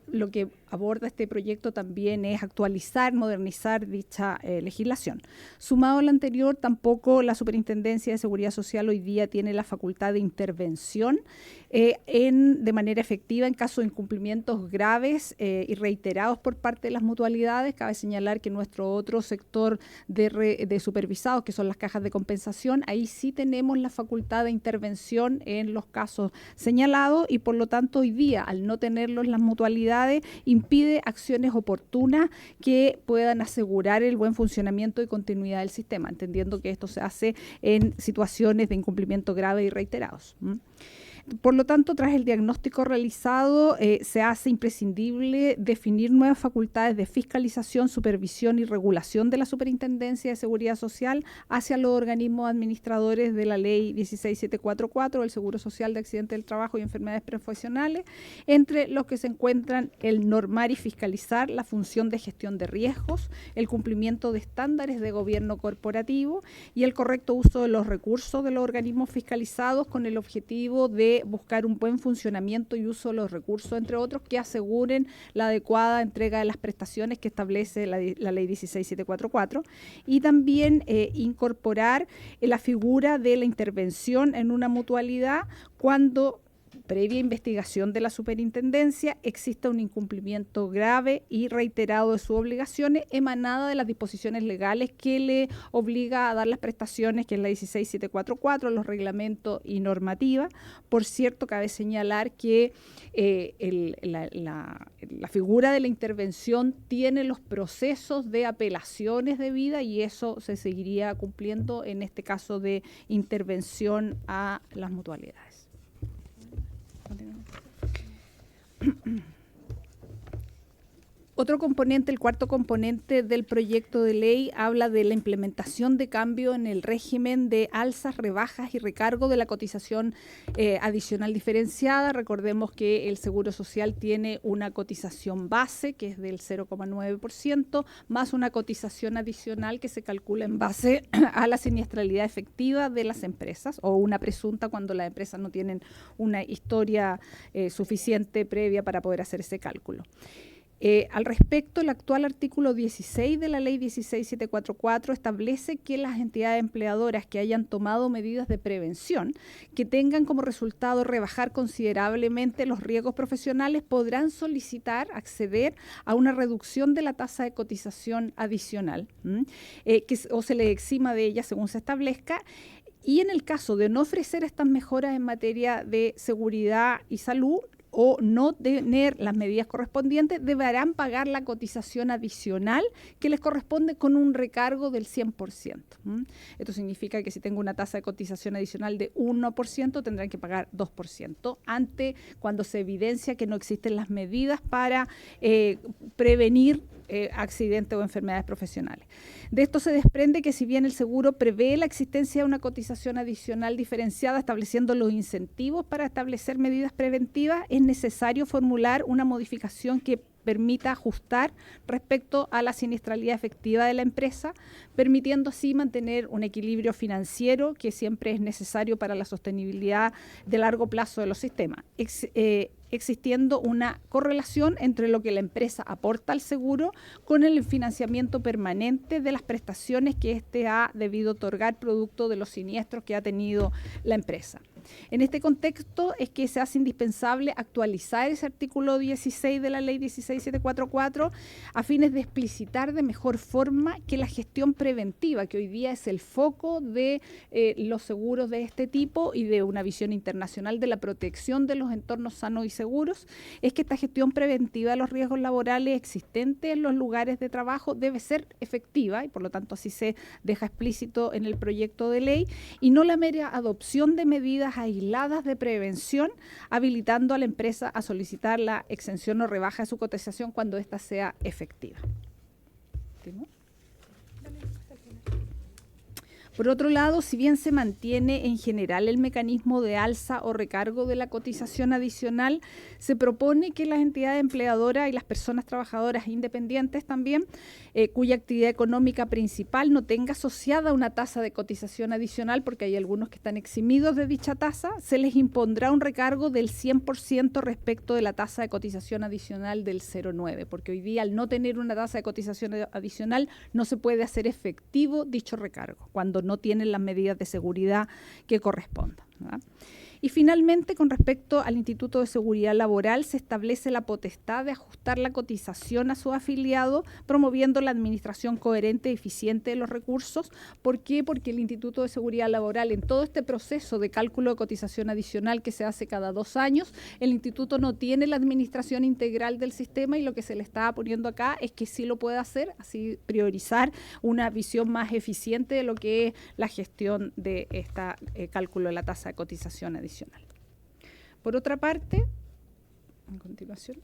Speaker 12: lo que aborda este proyecto también es actualizar, modernizar dicha legislación. Sumado a lo anterior, tampoco la Superintendencia de Seguridad Social hoy día tiene la facultad de intervención de manera efectiva en caso de incumplimientos graves y reiterados por parte de las mutualidades. Cabe señalar que nuestro otro sector de supervisados, que son las cajas de compensación, ahí sí tenemos la facultad de intervención en los casos señalados, y por lo tanto hoy día, al no tenerlo en las mutualidades, impide acciones oportunas que puedan asegurar el buen funcionamiento y continuidad del sistema, entendiendo que esto se hace en situaciones de incumplimiento grave y reiterados. Por lo tanto, tras el diagnóstico realizado, se hace imprescindible definir nuevas facultades de fiscalización, supervisión y regulación de la Superintendencia de Seguridad Social hacia los organismos administradores de la Ley 16744 del Seguro Social de Accidentes del Trabajo y Enfermedades Profesionales, entre los que se encuentran el normar y fiscalizar la función de gestión de riesgos, el cumplimiento de estándares de gobierno corporativo y el correcto uso de los recursos de los organismos fiscalizados, con el objetivo de buscar un buen funcionamiento y uso de los recursos, entre otros, que aseguren la adecuada entrega de las prestaciones que establece la Ley 16744, y también incorporar la figura de la intervención en una mutualidad cuando, previa investigación de la superintendencia, exista un incumplimiento grave y reiterado de sus obligaciones emanada de las disposiciones legales que le obliga a dar las prestaciones, que es la 16744, los reglamentos y normativa. Por cierto, cabe señalar que la figura de la intervención tiene los procesos de apelaciones debidas, y eso se seguiría cumpliendo en este caso de intervención a las mutualidades. Otro componente, el cuarto componente del proyecto de ley, habla de la implementación de cambio en el régimen de alzas, rebajas y recargo de la cotización adicional diferenciada. Recordemos que el Seguro Social tiene una cotización base, que es del 0,9%, más una cotización adicional que se calcula en base a la siniestralidad efectiva de las empresas, o una presunta cuando las empresas no tienen una historia suficiente previa para poder hacer ese cálculo. Al respecto, el actual artículo 16 de la ley 16744 establece que las entidades empleadoras que hayan tomado medidas de prevención que tengan como resultado rebajar considerablemente los riesgos profesionales podrán acceder a una reducción de la tasa de cotización adicional, o se le exima de ella según se establezca. Y en el caso de no ofrecer estas mejoras en materia de seguridad y salud, o no tener las medidas correspondientes, deberán pagar la cotización adicional que les corresponde con un recargo del 100%. Esto significa que si tengo una tasa de cotización adicional de 1%, tendrán que pagar 2%, cuando se evidencia que no existen las medidas para prevenir accidentes o enfermedades profesionales. De esto se desprende que si bien el seguro prevé la existencia de una cotización adicional diferenciada estableciendo los incentivos para establecer medidas preventivas, es necesario formular una modificación que permita ajustar respecto a la siniestralidad efectiva de la empresa, permitiendo así mantener un equilibrio financiero que siempre es necesario para la sostenibilidad de largo plazo de los sistemas, existiendo una correlación entre lo que la empresa aporta al seguro con el financiamiento permanente de las prestaciones que éste ha debido otorgar producto de los siniestros que ha tenido la empresa. En este contexto es que se hace indispensable actualizar ese artículo 16 de la ley 16744 a fines de explicitar de mejor forma que la gestión preventiva, que hoy día es el foco de los seguros de este tipo y de una visión internacional de la protección de los entornos sanos y seguros, es que esta gestión preventiva de los riesgos laborales existentes en los lugares de trabajo debe ser efectiva, y por lo tanto así se deja explícito en el proyecto de ley, y no la mera adopción de medidas aisladas de prevención, habilitando a la empresa a solicitar la exención o rebaja de su cotización cuando ésta sea efectiva. ¿Tengo? Por otro lado, si bien se mantiene en general el mecanismo de alza o recargo de la cotización adicional, se propone que las entidades empleadoras y las personas trabajadoras independientes también, cuya actividad económica principal no tenga asociada una tasa de cotización adicional, porque hay algunos que están eximidos de dicha tasa, se les impondrá un recargo del 100% respecto de la tasa de cotización adicional del 0,9%, porque hoy día al no tener una tasa de cotización adicional no se puede hacer efectivo dicho recargo, cuando no tienen las medidas de seguridad que correspondan, ¿verdad? Y finalmente, con respecto al Instituto de Seguridad Laboral, se establece la potestad de ajustar la cotización a su afiliado, promoviendo la administración coherente y eficiente de los recursos. ¿Por qué? Porque el Instituto de Seguridad Laboral, en todo este proceso de cálculo de cotización adicional que se hace cada 2 años, el Instituto no tiene la administración integral del sistema, y lo que se le está poniendo acá es que sí lo puede hacer, así priorizar una visión más eficiente de lo que es la gestión de este cálculo de la tasa de cotización adicional. Por otra parte, a continuación,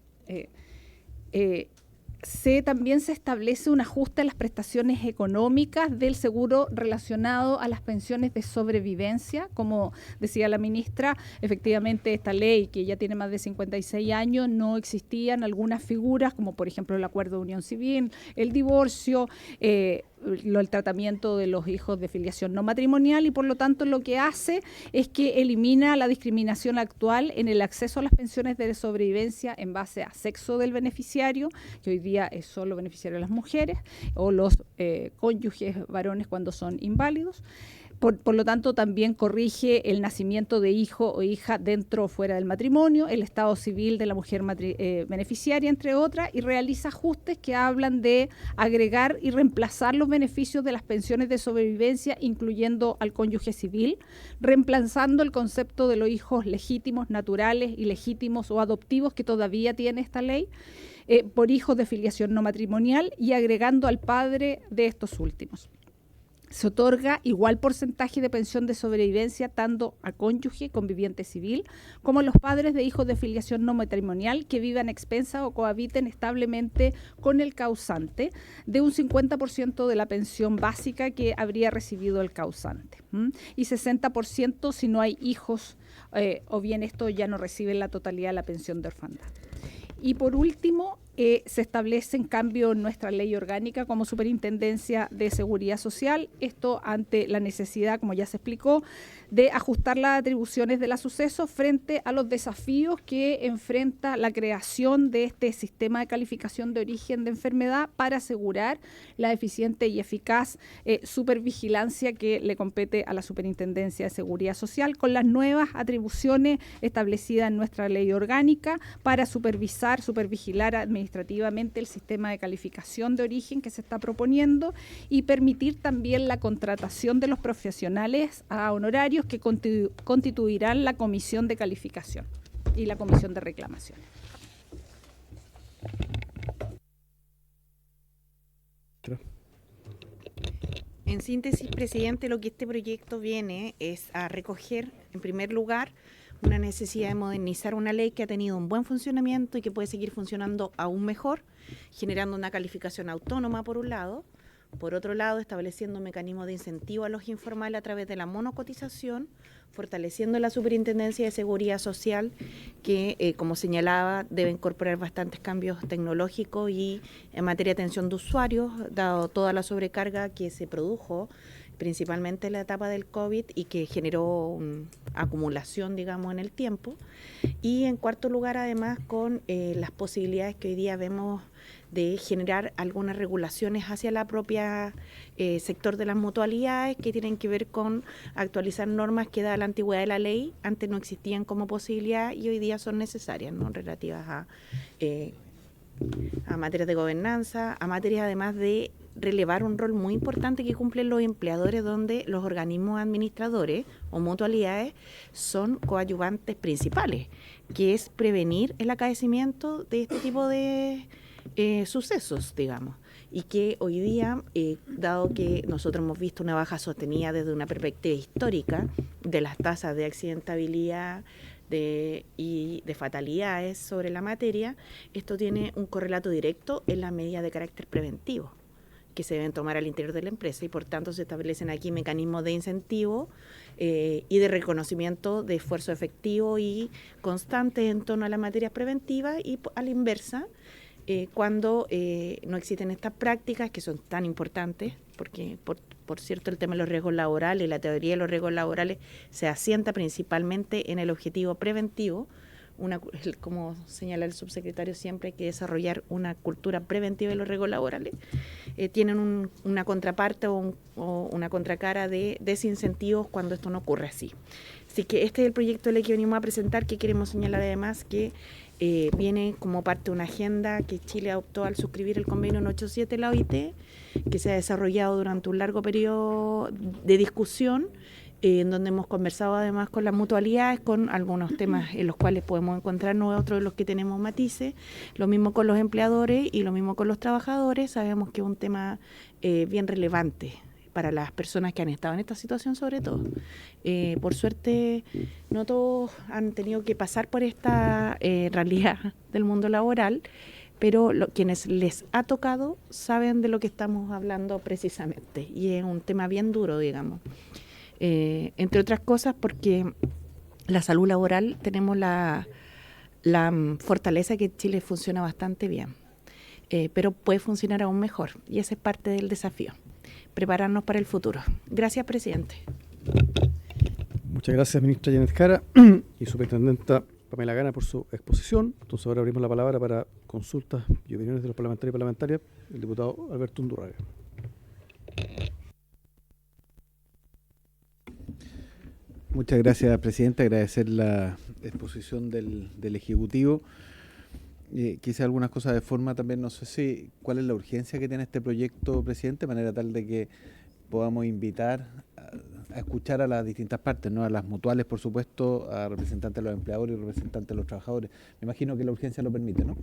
Speaker 12: también se establece un ajuste a las prestaciones económicas del seguro relacionado a las pensiones de sobrevivencia. Como decía la ministra, efectivamente esta ley, que ya tiene más de 56 años, no existían algunas figuras, como por ejemplo el acuerdo de unión civil, el divorcio, el tratamiento de los hijos de filiación no matrimonial, y por lo tanto lo que hace es que elimina la discriminación actual en el acceso a las pensiones de sobrevivencia en base a sexo del beneficiario, que hoy día es solo beneficiario de las mujeres, o los cónyuges varones cuando son inválidos. Por lo tanto, también corrige el nacimiento de hijo o hija dentro o fuera del matrimonio, el estado civil de la mujer beneficiaria, entre otras, y realiza ajustes que hablan de agregar y reemplazar los beneficios de las pensiones de sobrevivencia, incluyendo al cónyuge civil, reemplazando el concepto de los hijos legítimos, naturales, ilegítimos o adoptivos que todavía tiene esta ley, por hijos de filiación no matrimonial, y agregando al padre de estos últimos. Se otorga igual porcentaje de pensión de sobrevivencia tanto a cónyuge, conviviente civil, como a los padres de hijos de filiación no matrimonial que vivan a expensas o cohabiten establemente con el causante, de un 50% de la pensión básica que habría recibido el causante. Y 60% si no hay hijos o bien esto ya no reciben la totalidad de la pensión de orfandad. Y por último, se establecen cambios en nuestra ley orgánica como Superintendencia de Seguridad Social, esto ante la necesidad, como ya se explicó, de ajustar las atribuciones de la suceso frente a los desafíos que enfrenta la creación de este sistema de calificación de origen de enfermedad para asegurar la eficiente y eficaz supervigilancia que le compete a la Superintendencia de Seguridad Social con las nuevas atribuciones establecidas en nuestra ley orgánica para supervigilar administrativamente el sistema de calificación de origen que se está proponiendo y permitir también la contratación de los profesionales a honorarios que constituirán la comisión de calificación y la comisión de reclamaciones.
Speaker 11: En síntesis, presidente, lo que este proyecto viene es a recoger, en primer lugar, una necesidad de modernizar una ley que ha tenido un buen funcionamiento y que puede seguir funcionando aún mejor, generando una calificación autónoma por un lado, por otro lado estableciendo un mecanismo de incentivo a los informales a través de la monocotización, fortaleciendo la Superintendencia de Seguridad Social que, como señalaba, debe incorporar bastantes cambios tecnológicos y en materia de atención de usuarios, dado toda la sobrecarga que se produjo principalmente en la etapa del COVID y que generó una acumulación, digamos, en el tiempo. Y en cuarto lugar, además, con las posibilidades que hoy día vemos de generar algunas regulaciones hacia la propia sector de las mutualidades que tienen que ver con actualizar normas que da la antigüedad de la ley, antes no existían como posibilidad y hoy día son necesarias, ¿no? Relativas a materias de gobernanza, a materias además de relevar un rol muy importante que cumplen los empleadores, donde los organismos administradores o mutualidades son coadyuvantes principales, que es prevenir el acaecimiento de este tipo de sucesos, digamos, y que hoy día, dado que nosotros hemos visto una baja sostenida desde una perspectiva histórica de las tasas de accidentabilidad y de fatalidades sobre la materia, esto tiene un correlato directo en las medidas de carácter preventivo que se deben tomar al interior de la empresa y por tanto se establecen aquí mecanismos de incentivo y de reconocimiento de esfuerzo efectivo y constante en torno a las materias preventivas y a la inversa, cuando no existen estas prácticas que son tan importantes, porque por cierto el tema de los riesgos laborales, la teoría de los riesgos laborales se asienta principalmente en el objetivo preventivo, como señala el subsecretario siempre hay que desarrollar una cultura preventiva de los riesgos laborales, tienen una contraparte o una contracara de desincentivos cuando esto no ocurre así. Así que este es el proyecto de ley que venimos a presentar, que queremos señalar además que viene como parte de una agenda que Chile adoptó al suscribir el convenio 187 de la OIT, que se ha desarrollado durante un largo periodo de discusión, en donde hemos conversado además con las mutualidades, con algunos temas en los cuales podemos encontrarnos, otros de los que tenemos matices, lo mismo con los empleadores y lo mismo con los trabajadores. Sabemos que es un tema bien relevante para las personas que han estado en esta situación sobre todo. Por suerte, no todos han tenido que pasar por esta realidad del mundo laboral, pero quienes les ha tocado saben de lo que estamos hablando precisamente, y es un tema bien duro, digamos. Entre otras cosas porque la salud laboral tenemos la fortaleza que Chile funciona bastante bien, pero puede funcionar aún mejor y ese es parte del desafío, prepararnos para el futuro. Gracias, presidente.
Speaker 1: Muchas gracias, ministra Janet Jara y superintendenta Pamela Gana por su exposición. Entonces ahora abrimos la palabra para consultas y opiniones de los parlamentarios y parlamentarias. El diputado Alberto Undurraga.
Speaker 9: Muchas gracias, presidente. Agradecer la exposición del Ejecutivo. Quise algunas cosas de forma también, no sé si cuál es la urgencia que tiene este proyecto, presidente, de manera tal de que podamos invitar a escuchar a las distintas partes, ¿no? A las mutuales, por supuesto, a representantes de los empleadores y representantes de los trabajadores. Me imagino que la urgencia lo permite, ¿no?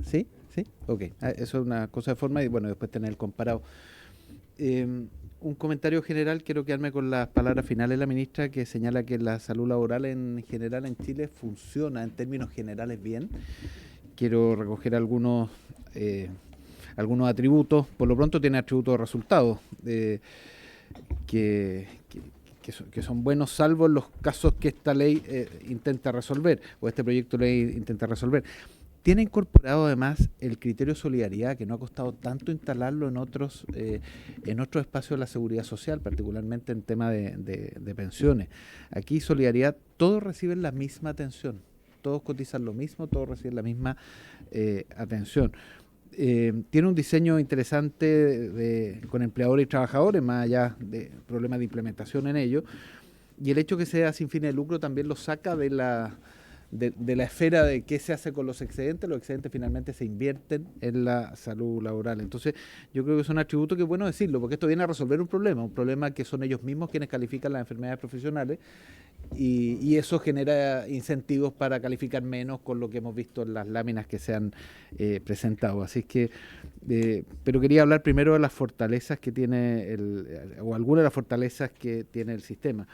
Speaker 9: ¿Sí? ¿Sí? Ok. Eso es una cosa de forma y bueno, después tener el comparado. un comentario general, quiero quedarme con las palabras finales de la ministra, que señala que la salud laboral en general en Chile funciona en términos generales bien. Quiero recoger algunos atributos. Por lo pronto tiene atributos de resultados que son buenos, salvo en los casos que esta ley intenta resolver, o este proyecto de ley intenta resolver. Tiene incorporado además el criterio de solidaridad, que no ha costado tanto instalarlo en otros espacios de la seguridad social, particularmente en tema de pensiones. Aquí solidaridad, todos reciben la misma atención, todos cotizan lo mismo, todos reciben la misma atención. Tiene un diseño interesante con empleadores y trabajadores, más allá de problemas de implementación en ello, y el hecho que sea sin fines de lucro también lo saca de la esfera de qué se hace con los excedentes. Los excedentes finalmente se invierten en la salud laboral. Entonces yo creo que es un atributo que es bueno decirlo, porque esto viene a resolver un problema que son ellos mismos quienes califican las enfermedades profesionales, y eso genera incentivos para calificar menos, con lo que hemos visto en las láminas que se han presentado. Así que, pero quería hablar primero de las fortalezas que tiene o algunas de las fortalezas que tiene el sistema.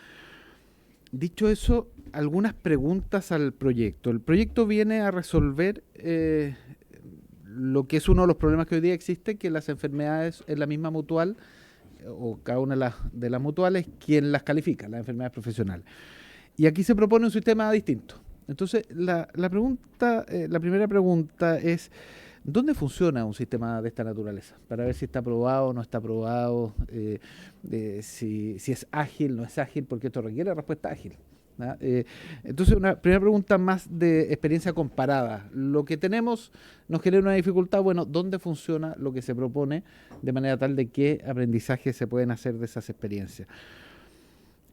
Speaker 9: Dicho eso, algunas preguntas al proyecto. El proyecto viene a resolver lo que es uno de los problemas que hoy día existe, que las enfermedades en la misma mutual, o cada una de las mutuales, quien las califica, las enfermedades profesionales. Y aquí se propone un sistema distinto. Entonces, la primera pregunta es, ¿dónde funciona un sistema de esta naturaleza? Para ver si está aprobado o no está aprobado, si es ágil, no es ágil, porque esto requiere respuesta ágil, ¿no? Entonces, una primera pregunta más de experiencia comparada. Lo que tenemos nos genera una dificultad. Bueno, ¿dónde funciona lo que se propone, de manera tal de qué aprendizaje se pueden hacer de esas experiencias?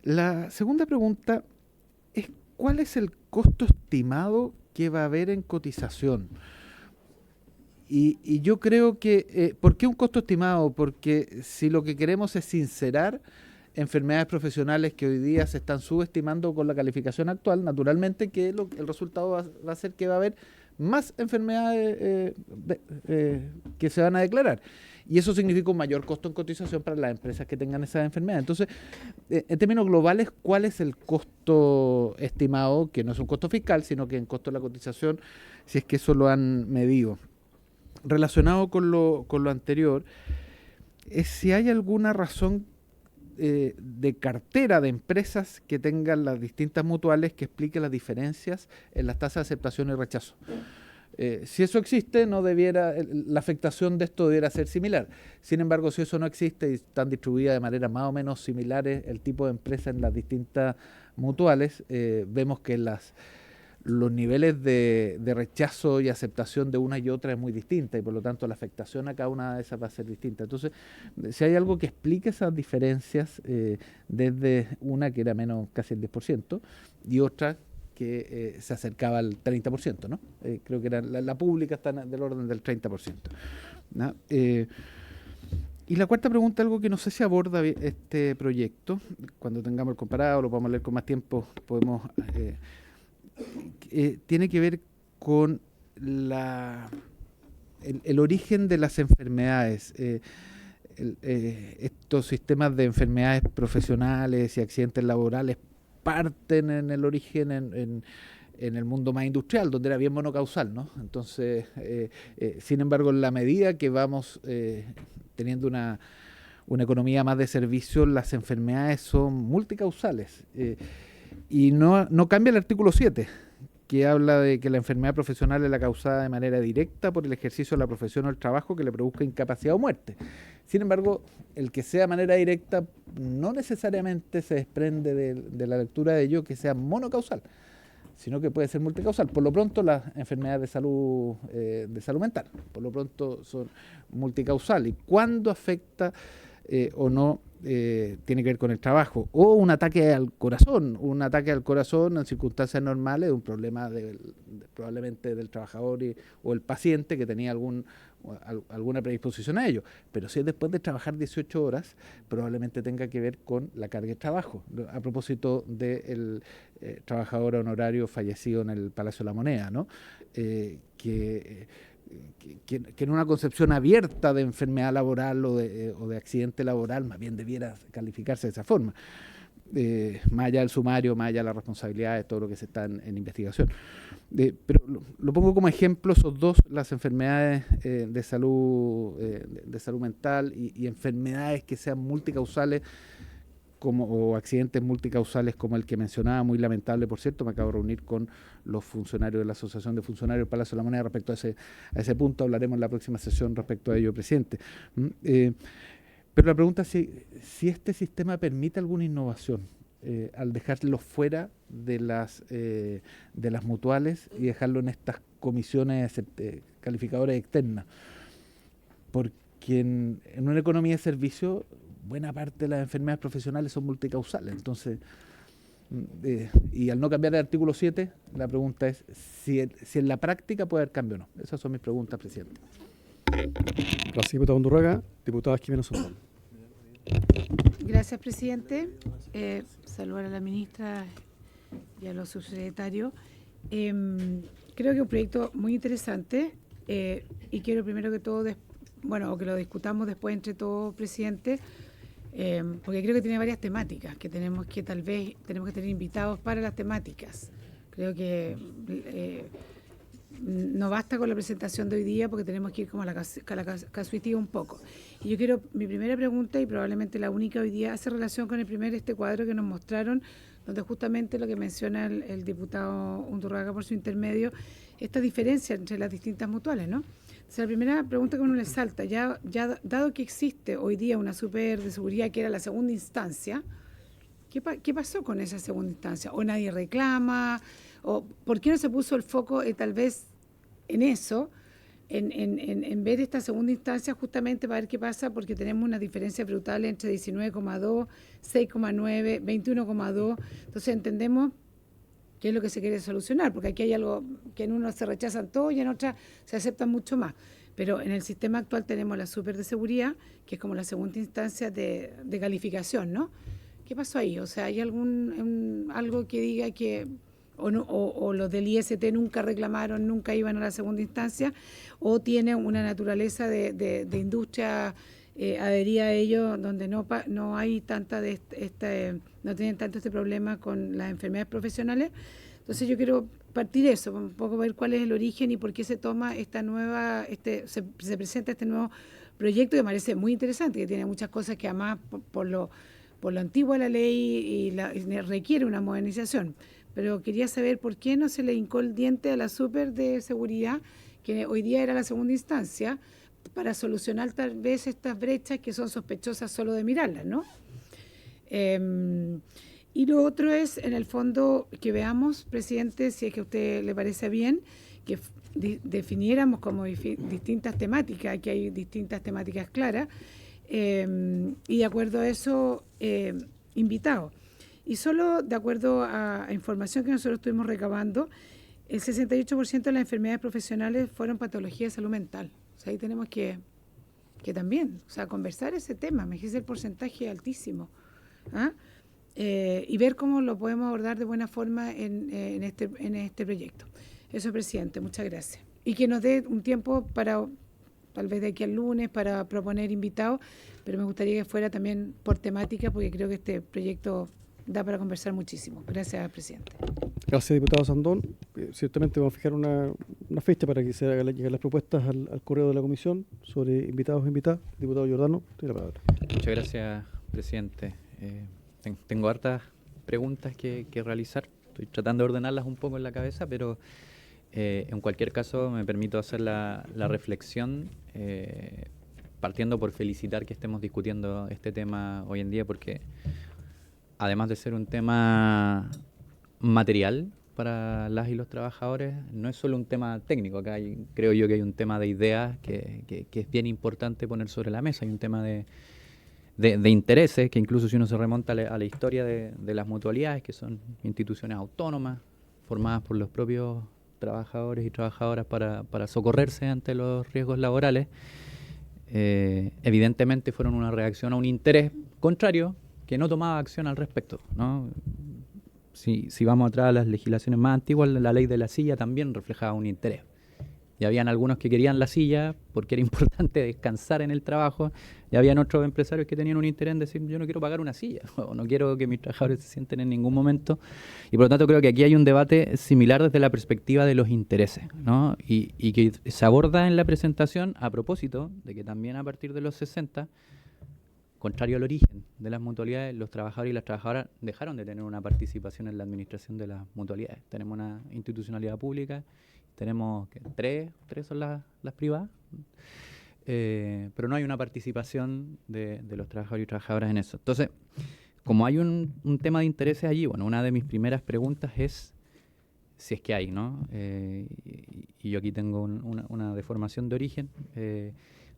Speaker 9: La segunda pregunta es, ¿cuál es el costo estimado que va a haber en cotización? Y yo creo que, ¿por qué un costo estimado? Porque si lo que queremos es sincerar enfermedades profesionales que hoy día se están subestimando con la calificación actual, naturalmente que el resultado va a ser que va a haber más enfermedades que se van a declarar. Y eso significa un mayor costo en cotización para las empresas que tengan esas enfermedades. Entonces, en términos globales, ¿cuál es el costo estimado? Que no es un costo fiscal, sino que en costo de la cotización, si es que eso lo han medido. Relacionado con lo anterior, es si hay alguna razón de cartera de empresas que tengan las distintas mutuales que explique las diferencias en las tasas de aceptación y rechazo. Si eso existe, la afectación de esto debiera ser similar. Sin embargo, si eso no existe y están distribuidas de manera más o menos similares el tipo de empresa en las distintas mutuales, vemos que los niveles de rechazo y aceptación de una y otra es muy distinta, y por lo tanto la afectación a cada una de esas va a ser distinta. Entonces, si hay algo que explique esas diferencias, desde una que era menos casi el 10% y otra que se acercaba al 30%, ¿no? Creo que la pública está del orden del 30%, ¿no? Y la cuarta pregunta, algo que no sé si aborda este proyecto, cuando tengamos el comparado, lo podemos leer con más tiempo, podemos... tiene que ver con el origen de las enfermedades. Estos sistemas de enfermedades profesionales y accidentes laborales parten en el origen en el mundo más industrial, donde era bien monocausal, ¿no? Entonces, sin embargo, en la medida que vamos teniendo una economía más de servicios, las enfermedades son multicausales. Y no cambia el artículo 7, que habla de que la enfermedad profesional es la causada de manera directa por el ejercicio de la profesión o el trabajo que le produzca incapacidad o muerte. Sin embargo, el que sea de manera directa no necesariamente se desprende de la lectura de ello que sea monocausal, sino que puede ser multicausal. Por lo pronto, las enfermedades de salud mental, por lo pronto son multicausal. ¿Y cuándo afecta o no? Tiene que ver con el trabajo, o un ataque al corazón en circunstancias normales, un problema probablemente del trabajador o el paciente que tenía alguna predisposición a ello. Pero si es después de trabajar 18 horas, probablemente tenga que ver con la carga de trabajo. A propósito del trabajador honorario fallecido en el Palacio de la Moneda, ¿no? Que que en una concepción abierta de enfermedad laboral o de accidente laboral más bien debiera calificarse de esa forma. Más allá del sumario, más allá de las responsabilidades, todo lo que se está en investigación. Pero lo pongo como ejemplo, esos dos, las enfermedades de salud mental y enfermedades que sean multicausales o accidentes multicausales como el que mencionaba, muy lamentable, por cierto. Me acabo de reunir con los funcionarios de la Asociación de Funcionarios del Palacio de la Moneda respecto a ese punto. Hablaremos en la próxima sesión respecto a ello, presidente. Pero la pregunta es si este sistema permite alguna innovación al dejarlo fuera de las mutuales y dejarlo en estas comisiones calificadoras externas. Porque en una economía de servicio, buena parte de las enfermedades profesionales son multicausales. Entonces, y al no cambiar el artículo 7, la pregunta es si en la práctica puede haber cambio o no. Esas son mis preguntas, presidente.
Speaker 1: Gracias, diputado Undurraga. Diputada Jimena Soldán.
Speaker 13: Gracias, presidente. Saludar a la ministra y a los subsecretarios. Creo que es un proyecto muy interesante y quiero primero que todo, o que lo discutamos después entre todos, presidente, porque creo que tiene varias temáticas que tenemos que tener invitados para las temáticas. Creo que no basta con la presentación de hoy día porque tenemos que ir como a la casuística un poco. Y yo quiero, mi primera pregunta, y probablemente la única hoy día, hace relación con este cuadro que nos mostraron, donde justamente lo que menciona el diputado Undurraga por su intermedio, esta diferencia entre las distintas mutuales, ¿no? O sea, la primera pregunta que uno le salta, ya dado que existe hoy día una super de seguridad que era la segunda instancia, ¿qué pasó con esa segunda instancia? ¿O nadie reclama? ¿O por qué no se puso el foco tal vez en eso, en ver esta segunda instancia justamente para ver qué pasa? Porque tenemos una diferencia brutal entre 19,2, 6,9, 21,2. Entonces entendemos qué es lo que se quiere solucionar, porque aquí hay algo que en uno se rechazan todo y en otra se aceptan mucho más. Pero en el sistema actual tenemos la super de seguridad, que es como la segunda instancia de calificación, ¿no? ¿Qué pasó ahí? O sea, ¿hay algo que diga que o los del IST nunca reclamaron, nunca iban a la segunda instancia, o tiene una naturaleza de industria adherida a ello, donde no hay tanta no tienen tanto este problema con las enfermedades profesionales? Entonces yo quiero partir de eso, un poco ver cuál es el origen y por qué se toma se presenta este nuevo proyecto que me parece muy interesante, que tiene muchas cosas que además por lo antiguo de la ley y requiere una modernización. Pero quería saber por qué no se le hincó el diente a la super de seguridad, que hoy día era la segunda instancia, para solucionar tal vez estas brechas que son sospechosas solo de mirarlas, ¿no? Y lo otro es, en el fondo, que veamos, presidente, si es que a usted le parece bien, que definiéramos como distintas temáticas, que hay distintas temáticas claras, y de acuerdo a eso, invitados. Y solo de acuerdo a información que nosotros estuvimos recabando, el 68% de las enfermedades profesionales fueron patologías de salud mental. O sea, ahí tenemos que también, o sea, conversar ese tema. Me dijiste el porcentaje altísimo. Y ver cómo lo podemos abordar de buena forma en este proyecto. Eso, presidente, muchas gracias. Y que nos dé un tiempo para, tal vez de aquí al lunes, para proponer invitados, pero me gustaría que fuera también por temática, porque creo que este proyecto da para conversar muchísimo. Gracias, presidente.
Speaker 1: Gracias, diputado Sandón. Ciertamente vamos a fijar una fecha para que se hagan llegar las propuestas al correo de la comisión sobre invitados e invitadas. Diputado Giordano, tiene la palabra.
Speaker 4: Muchas gracias, presidente. Tengo hartas preguntas que realizar. Estoy tratando de ordenarlas un poco en la cabeza, pero en cualquier caso me permito hacer la reflexión, partiendo por felicitar que estemos discutiendo este tema hoy en día, porque además de ser un tema material para las y los trabajadores, no es solo un tema técnico. Acá creo yo que hay un tema de ideas que es bien importante poner sobre la mesa. Hay un tema de intereses, que incluso si uno se remonta a la historia de las mutualidades, que son instituciones autónomas, formadas por los propios trabajadores y trabajadoras para socorrerse ante los riesgos laborales, evidentemente fueron una reacción a un interés contrario que no tomaba acción al respecto, ¿no? Si vamos atrás a las legislaciones más antiguas, la ley de la silla también reflejaba un interés. y habían algunos que querían la silla porque era importante descansar en el trabajo, y habían otros empresarios que tenían un interés en decir, yo no quiero pagar una silla, o no quiero que mis trabajadores se sienten en ningún momento, y por lo tanto creo que aquí hay un debate similar desde la perspectiva de los intereses, ¿no? Y que se aborda en la presentación a propósito de que también a partir de los 60, contrario al origen de las mutualidades, los trabajadores y las trabajadoras dejaron de tener una participación en la administración de las mutualidades. Tenemos una institucionalidad pública, tenemos tres son las privadas, pero no hay una participación de los trabajadores y trabajadoras en eso. Entonces, como hay un tema de intereses allí, bueno, una de mis primeras preguntas es si es que hay, ¿no? Y yo aquí tengo una deformación de origen,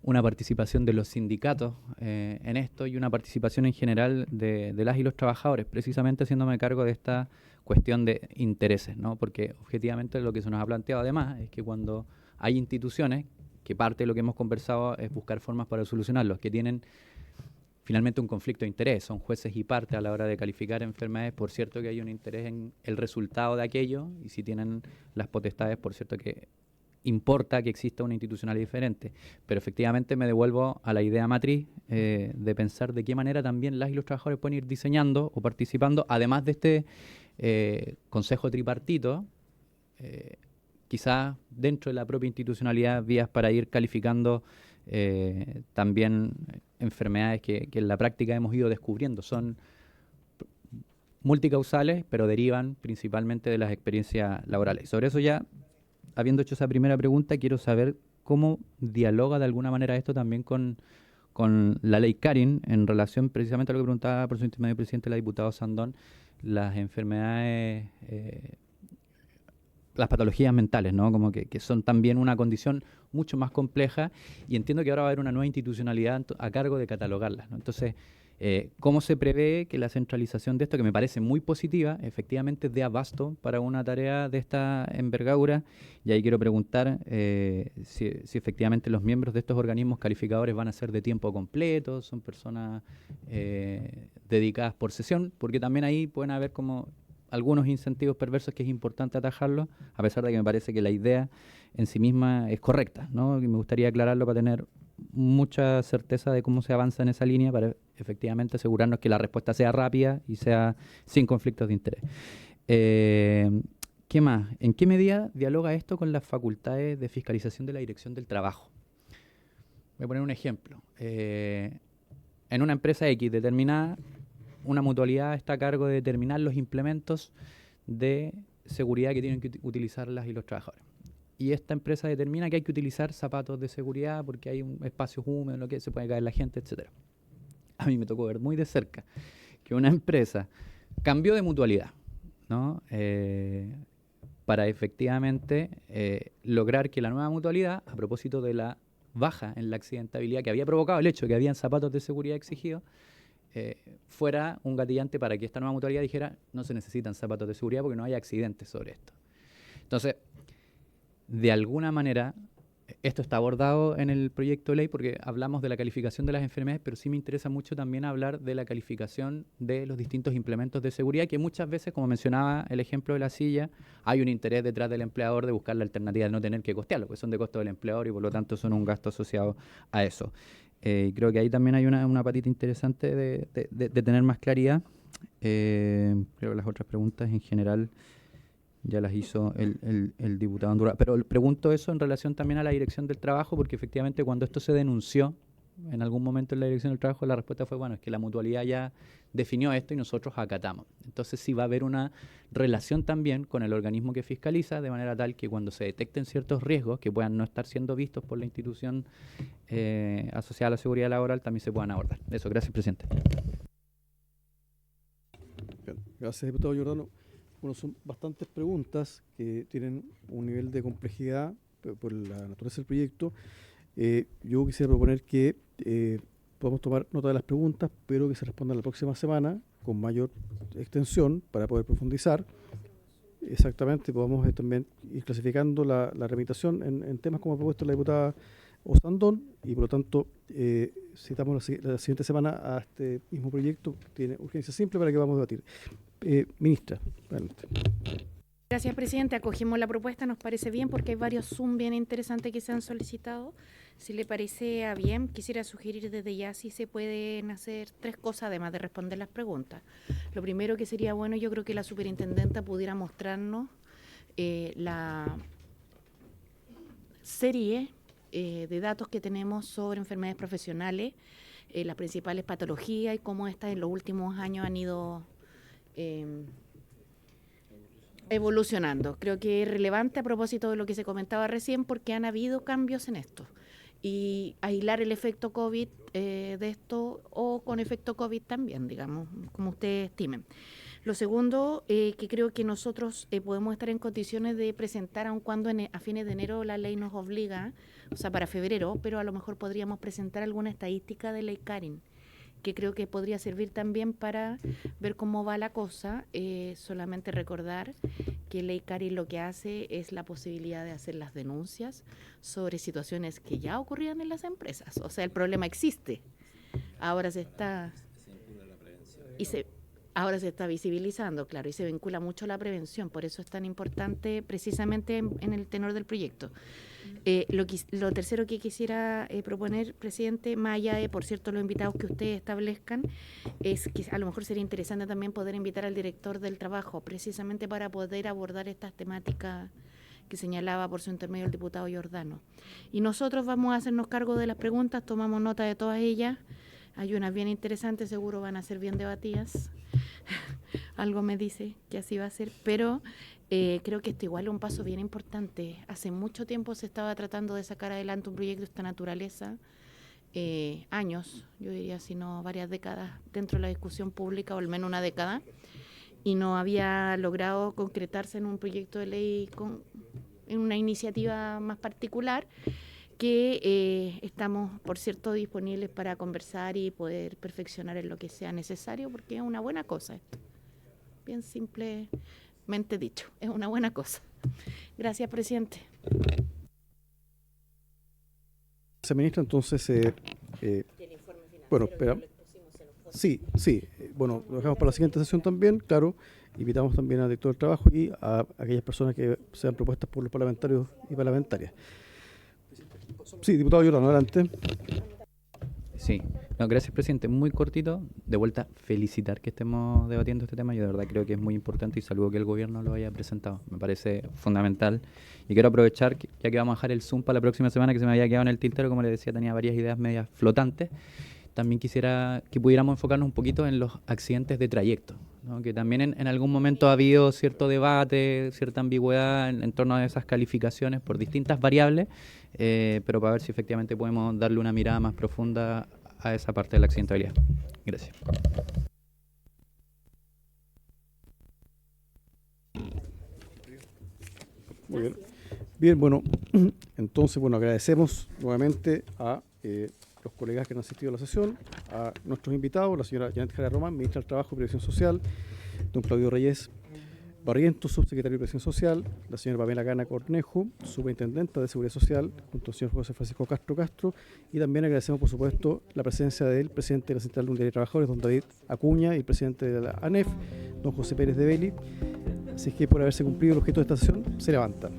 Speaker 4: una participación de los sindicatos en esto y una participación en general de las y los trabajadores, precisamente haciéndome cargo de esta cuestión de intereses, ¿no? Porque objetivamente lo que se nos ha planteado además es que cuando hay instituciones, que parte de lo que hemos conversado es buscar formas para solucionarlos, que tienen finalmente un conflicto de interés, son jueces y partes a la hora de calificar enfermedades, por cierto que hay un interés en el resultado de aquello, y si tienen las potestades, por cierto que importa que exista una institucionalidad diferente, pero efectivamente me devuelvo a la idea matriz de pensar de qué manera también las y los trabajadores pueden ir diseñando o participando, además de este consejo tripartito, quizás dentro de la propia institucionalidad, vías para ir calificando también enfermedades que en la práctica hemos ido descubriendo. Son multicausales, pero derivan principalmente de las experiencias laborales. Y sobre eso ya, habiendo hecho esa primera pregunta, quiero saber cómo dialoga de alguna manera esto también con la ley Karin en relación precisamente a lo que preguntaba por su intermedio presidente la diputada Sandón, las enfermedades, las patologías mentales, ¿no? Como que son también una condición mucho más compleja, y entiendo que ahora va a haber una nueva institucionalidad a cargo de catalogarlas, ¿no? Entonces, ¿cómo se prevé que la centralización de esto, que me parece muy positiva, efectivamente dé abasto para una tarea de esta envergadura? Y ahí quiero preguntar si efectivamente los miembros de estos organismos calificadores van a ser de tiempo completo, son personas dedicadas por sesión, porque también ahí pueden haber como algunos incentivos perversos que es importante atajarlos, a pesar de que me parece que la idea en sí misma es correcta, ¿no? Y me gustaría aclararlo para tener mucha certeza de cómo se avanza en esa línea, para efectivamente asegurarnos que la respuesta sea rápida y sea sin conflictos de interés. ¿Qué más? ¿En qué medida dialoga esto con las facultades de fiscalización de la Dirección del Trabajo? Voy a poner un ejemplo. En una empresa X determinada, una mutualidad está a cargo de determinar los implementos de seguridad que tienen que utilizar las y los trabajadores. Y esta empresa determina que hay que utilizar zapatos de seguridad porque hay un espacio húmedo en lo que se puede caer la gente, etcétera. A mí me tocó ver muy de cerca que una empresa cambió de mutualidad, ¿no? Para efectivamente lograr que la nueva mutualidad, a propósito de la baja en la accidentabilidad que había provocado el hecho de que habían zapatos de seguridad exigidos, fuera un gatillante para que esta nueva mutualidad dijera no se necesitan zapatos de seguridad porque no hay accidentes sobre esto. Entonces, de alguna manera, esto está abordado en el proyecto de ley porque hablamos de la calificación de las enfermedades, pero sí me interesa mucho también hablar de la calificación de los distintos implementos de seguridad, que muchas veces, como mencionaba el ejemplo de la silla, hay un interés detrás del empleador de buscar la alternativa de no tener que costearlo, porque son de costo del empleador y por lo tanto son un gasto asociado a eso. Creo que ahí también hay una patita interesante de tener más claridad. Creo que las otras preguntas en general ya las hizo el diputado Andújar. Pero pregunto eso en relación también a la Dirección del Trabajo, porque efectivamente cuando esto se denunció en algún momento en la Dirección del Trabajo, la respuesta fue, bueno, es que la mutualidad ya definió esto y nosotros acatamos. Entonces sí va a haber una relación también con el organismo que fiscaliza, de manera tal que cuando se detecten ciertos riesgos que puedan no estar siendo vistos por la institución asociada a la seguridad laboral, también se puedan abordar. Eso, gracias, presidente.
Speaker 1: Bien, gracias, diputado Giordano. Bueno, son bastantes preguntas que tienen un nivel de complejidad por la naturaleza del proyecto. Yo quisiera proponer que podamos tomar nota de las preguntas, pero que se respondan la próxima semana con mayor extensión para poder profundizar. Exactamente, podamos también ir clasificando la remitación en temas como ha propuesto la diputada Osandón, y por lo tanto citamos la siguiente semana a este mismo proyecto que tiene urgencia simple para que vamos a debatir. Ministra, adelante.
Speaker 11: Gracias, presidente. Acogemos la propuesta, nos parece bien porque hay varios Zoom bien interesantes que se han solicitado. Si le parece bien, quisiera sugerir desde ya si se pueden hacer 3 cosas además de responder las preguntas. Lo primero que sería bueno, yo creo que la superintendenta pudiera mostrarnos la serie de datos que tenemos sobre enfermedades profesionales, las principales patologías y cómo estas en los últimos años han ido evolucionando. Creo que es relevante a propósito de lo que se comentaba recién porque han habido cambios en esto. Y aislar el efecto COVID de esto o con efecto COVID también, digamos, como ustedes estimen. Lo segundo, que creo que nosotros podemos estar en condiciones de presentar, aun cuando a fines de enero la ley nos obliga, o sea, para febrero, pero a lo mejor podríamos presentar alguna estadística de ley Karin, que creo que podría servir también para ver cómo va la cosa. Solamente recordar que ley Karin lo que hace es la posibilidad de hacer las denuncias sobre situaciones que ya ocurrían en las empresas. O sea, el problema existe. Ahora se está visibilizando, claro, y se vincula mucho a la prevención. Por eso es tan importante precisamente en el tenor del proyecto. Lo tercero que quisiera proponer, presidente, más allá de, por cierto, los invitados que ustedes establezcan, es que a lo mejor sería interesante también poder invitar al director del trabajo, precisamente para poder abordar estas temáticas que señalaba por su intermedio el diputado Giordano. Y nosotros vamos a hacernos cargo de las preguntas, tomamos nota de todas ellas. Hay unas bien interesantes, seguro van a ser bien debatidas. Algo me dice que así va a ser, pero creo que esto igual es un paso bien importante. Hace mucho tiempo se estaba tratando de sacar adelante un proyecto de esta naturaleza, años, yo diría, si no varias décadas, dentro de la discusión pública, o al menos una década, y no había logrado concretarse en un proyecto de ley, en una iniciativa más particular, que estamos, por cierto, disponibles para conversar y poder perfeccionar en lo que sea necesario, porque es una buena cosa esto. Bien simplemente dicho, es una buena cosa. Gracias, presidente.
Speaker 1: Se ministra, entonces, bueno, espera. Sí, bueno, lo dejamos para la siguiente sesión también, claro. Invitamos también al director del trabajo y a aquellas personas que sean propuestas por los parlamentarios y parlamentarias. Sí, diputado Giordano, adelante.
Speaker 4: Sí, no, gracias, presidente. Muy cortito. De vuelta, felicitar que estemos debatiendo este tema. Yo de verdad creo que es muy importante y saludo que el gobierno lo haya presentado. Me parece fundamental. Y quiero aprovechar, ya que vamos a dejar el Zoom para la próxima semana, que se me había quedado en el tintero, como les decía, tenía varias ideas medias flotantes. También quisiera que pudiéramos enfocarnos un poquito en los accidentes de trayecto, ¿no? Que también en algún momento ha habido cierto debate, cierta ambigüedad en torno a esas calificaciones por distintas variables, pero para ver si efectivamente podemos darle una mirada más profunda a esa parte de la accidentabilidad. Gracias.
Speaker 1: Muy bien. Bien, bueno, entonces, bueno, agradecemos nuevamente a los colegas que han asistido a la sesión, a nuestros invitados, la señora Janet Jara Román, ministra del Trabajo y Previsión Social, don Claudio Reyes Barrientos, subsecretario de Previsión Social, la señora Pamela Gana Cornejo, superintendenta de Seguridad Social, junto al señor José Francisco Castro, y también agradecemos, por supuesto, la presencia del presidente de la Central Unitaria de Trabajadores, don David Acuña, y el presidente de la ANEF, don José Pérez de Belli. Así es que por haberse cumplido el objeto de esta sesión, se levantan.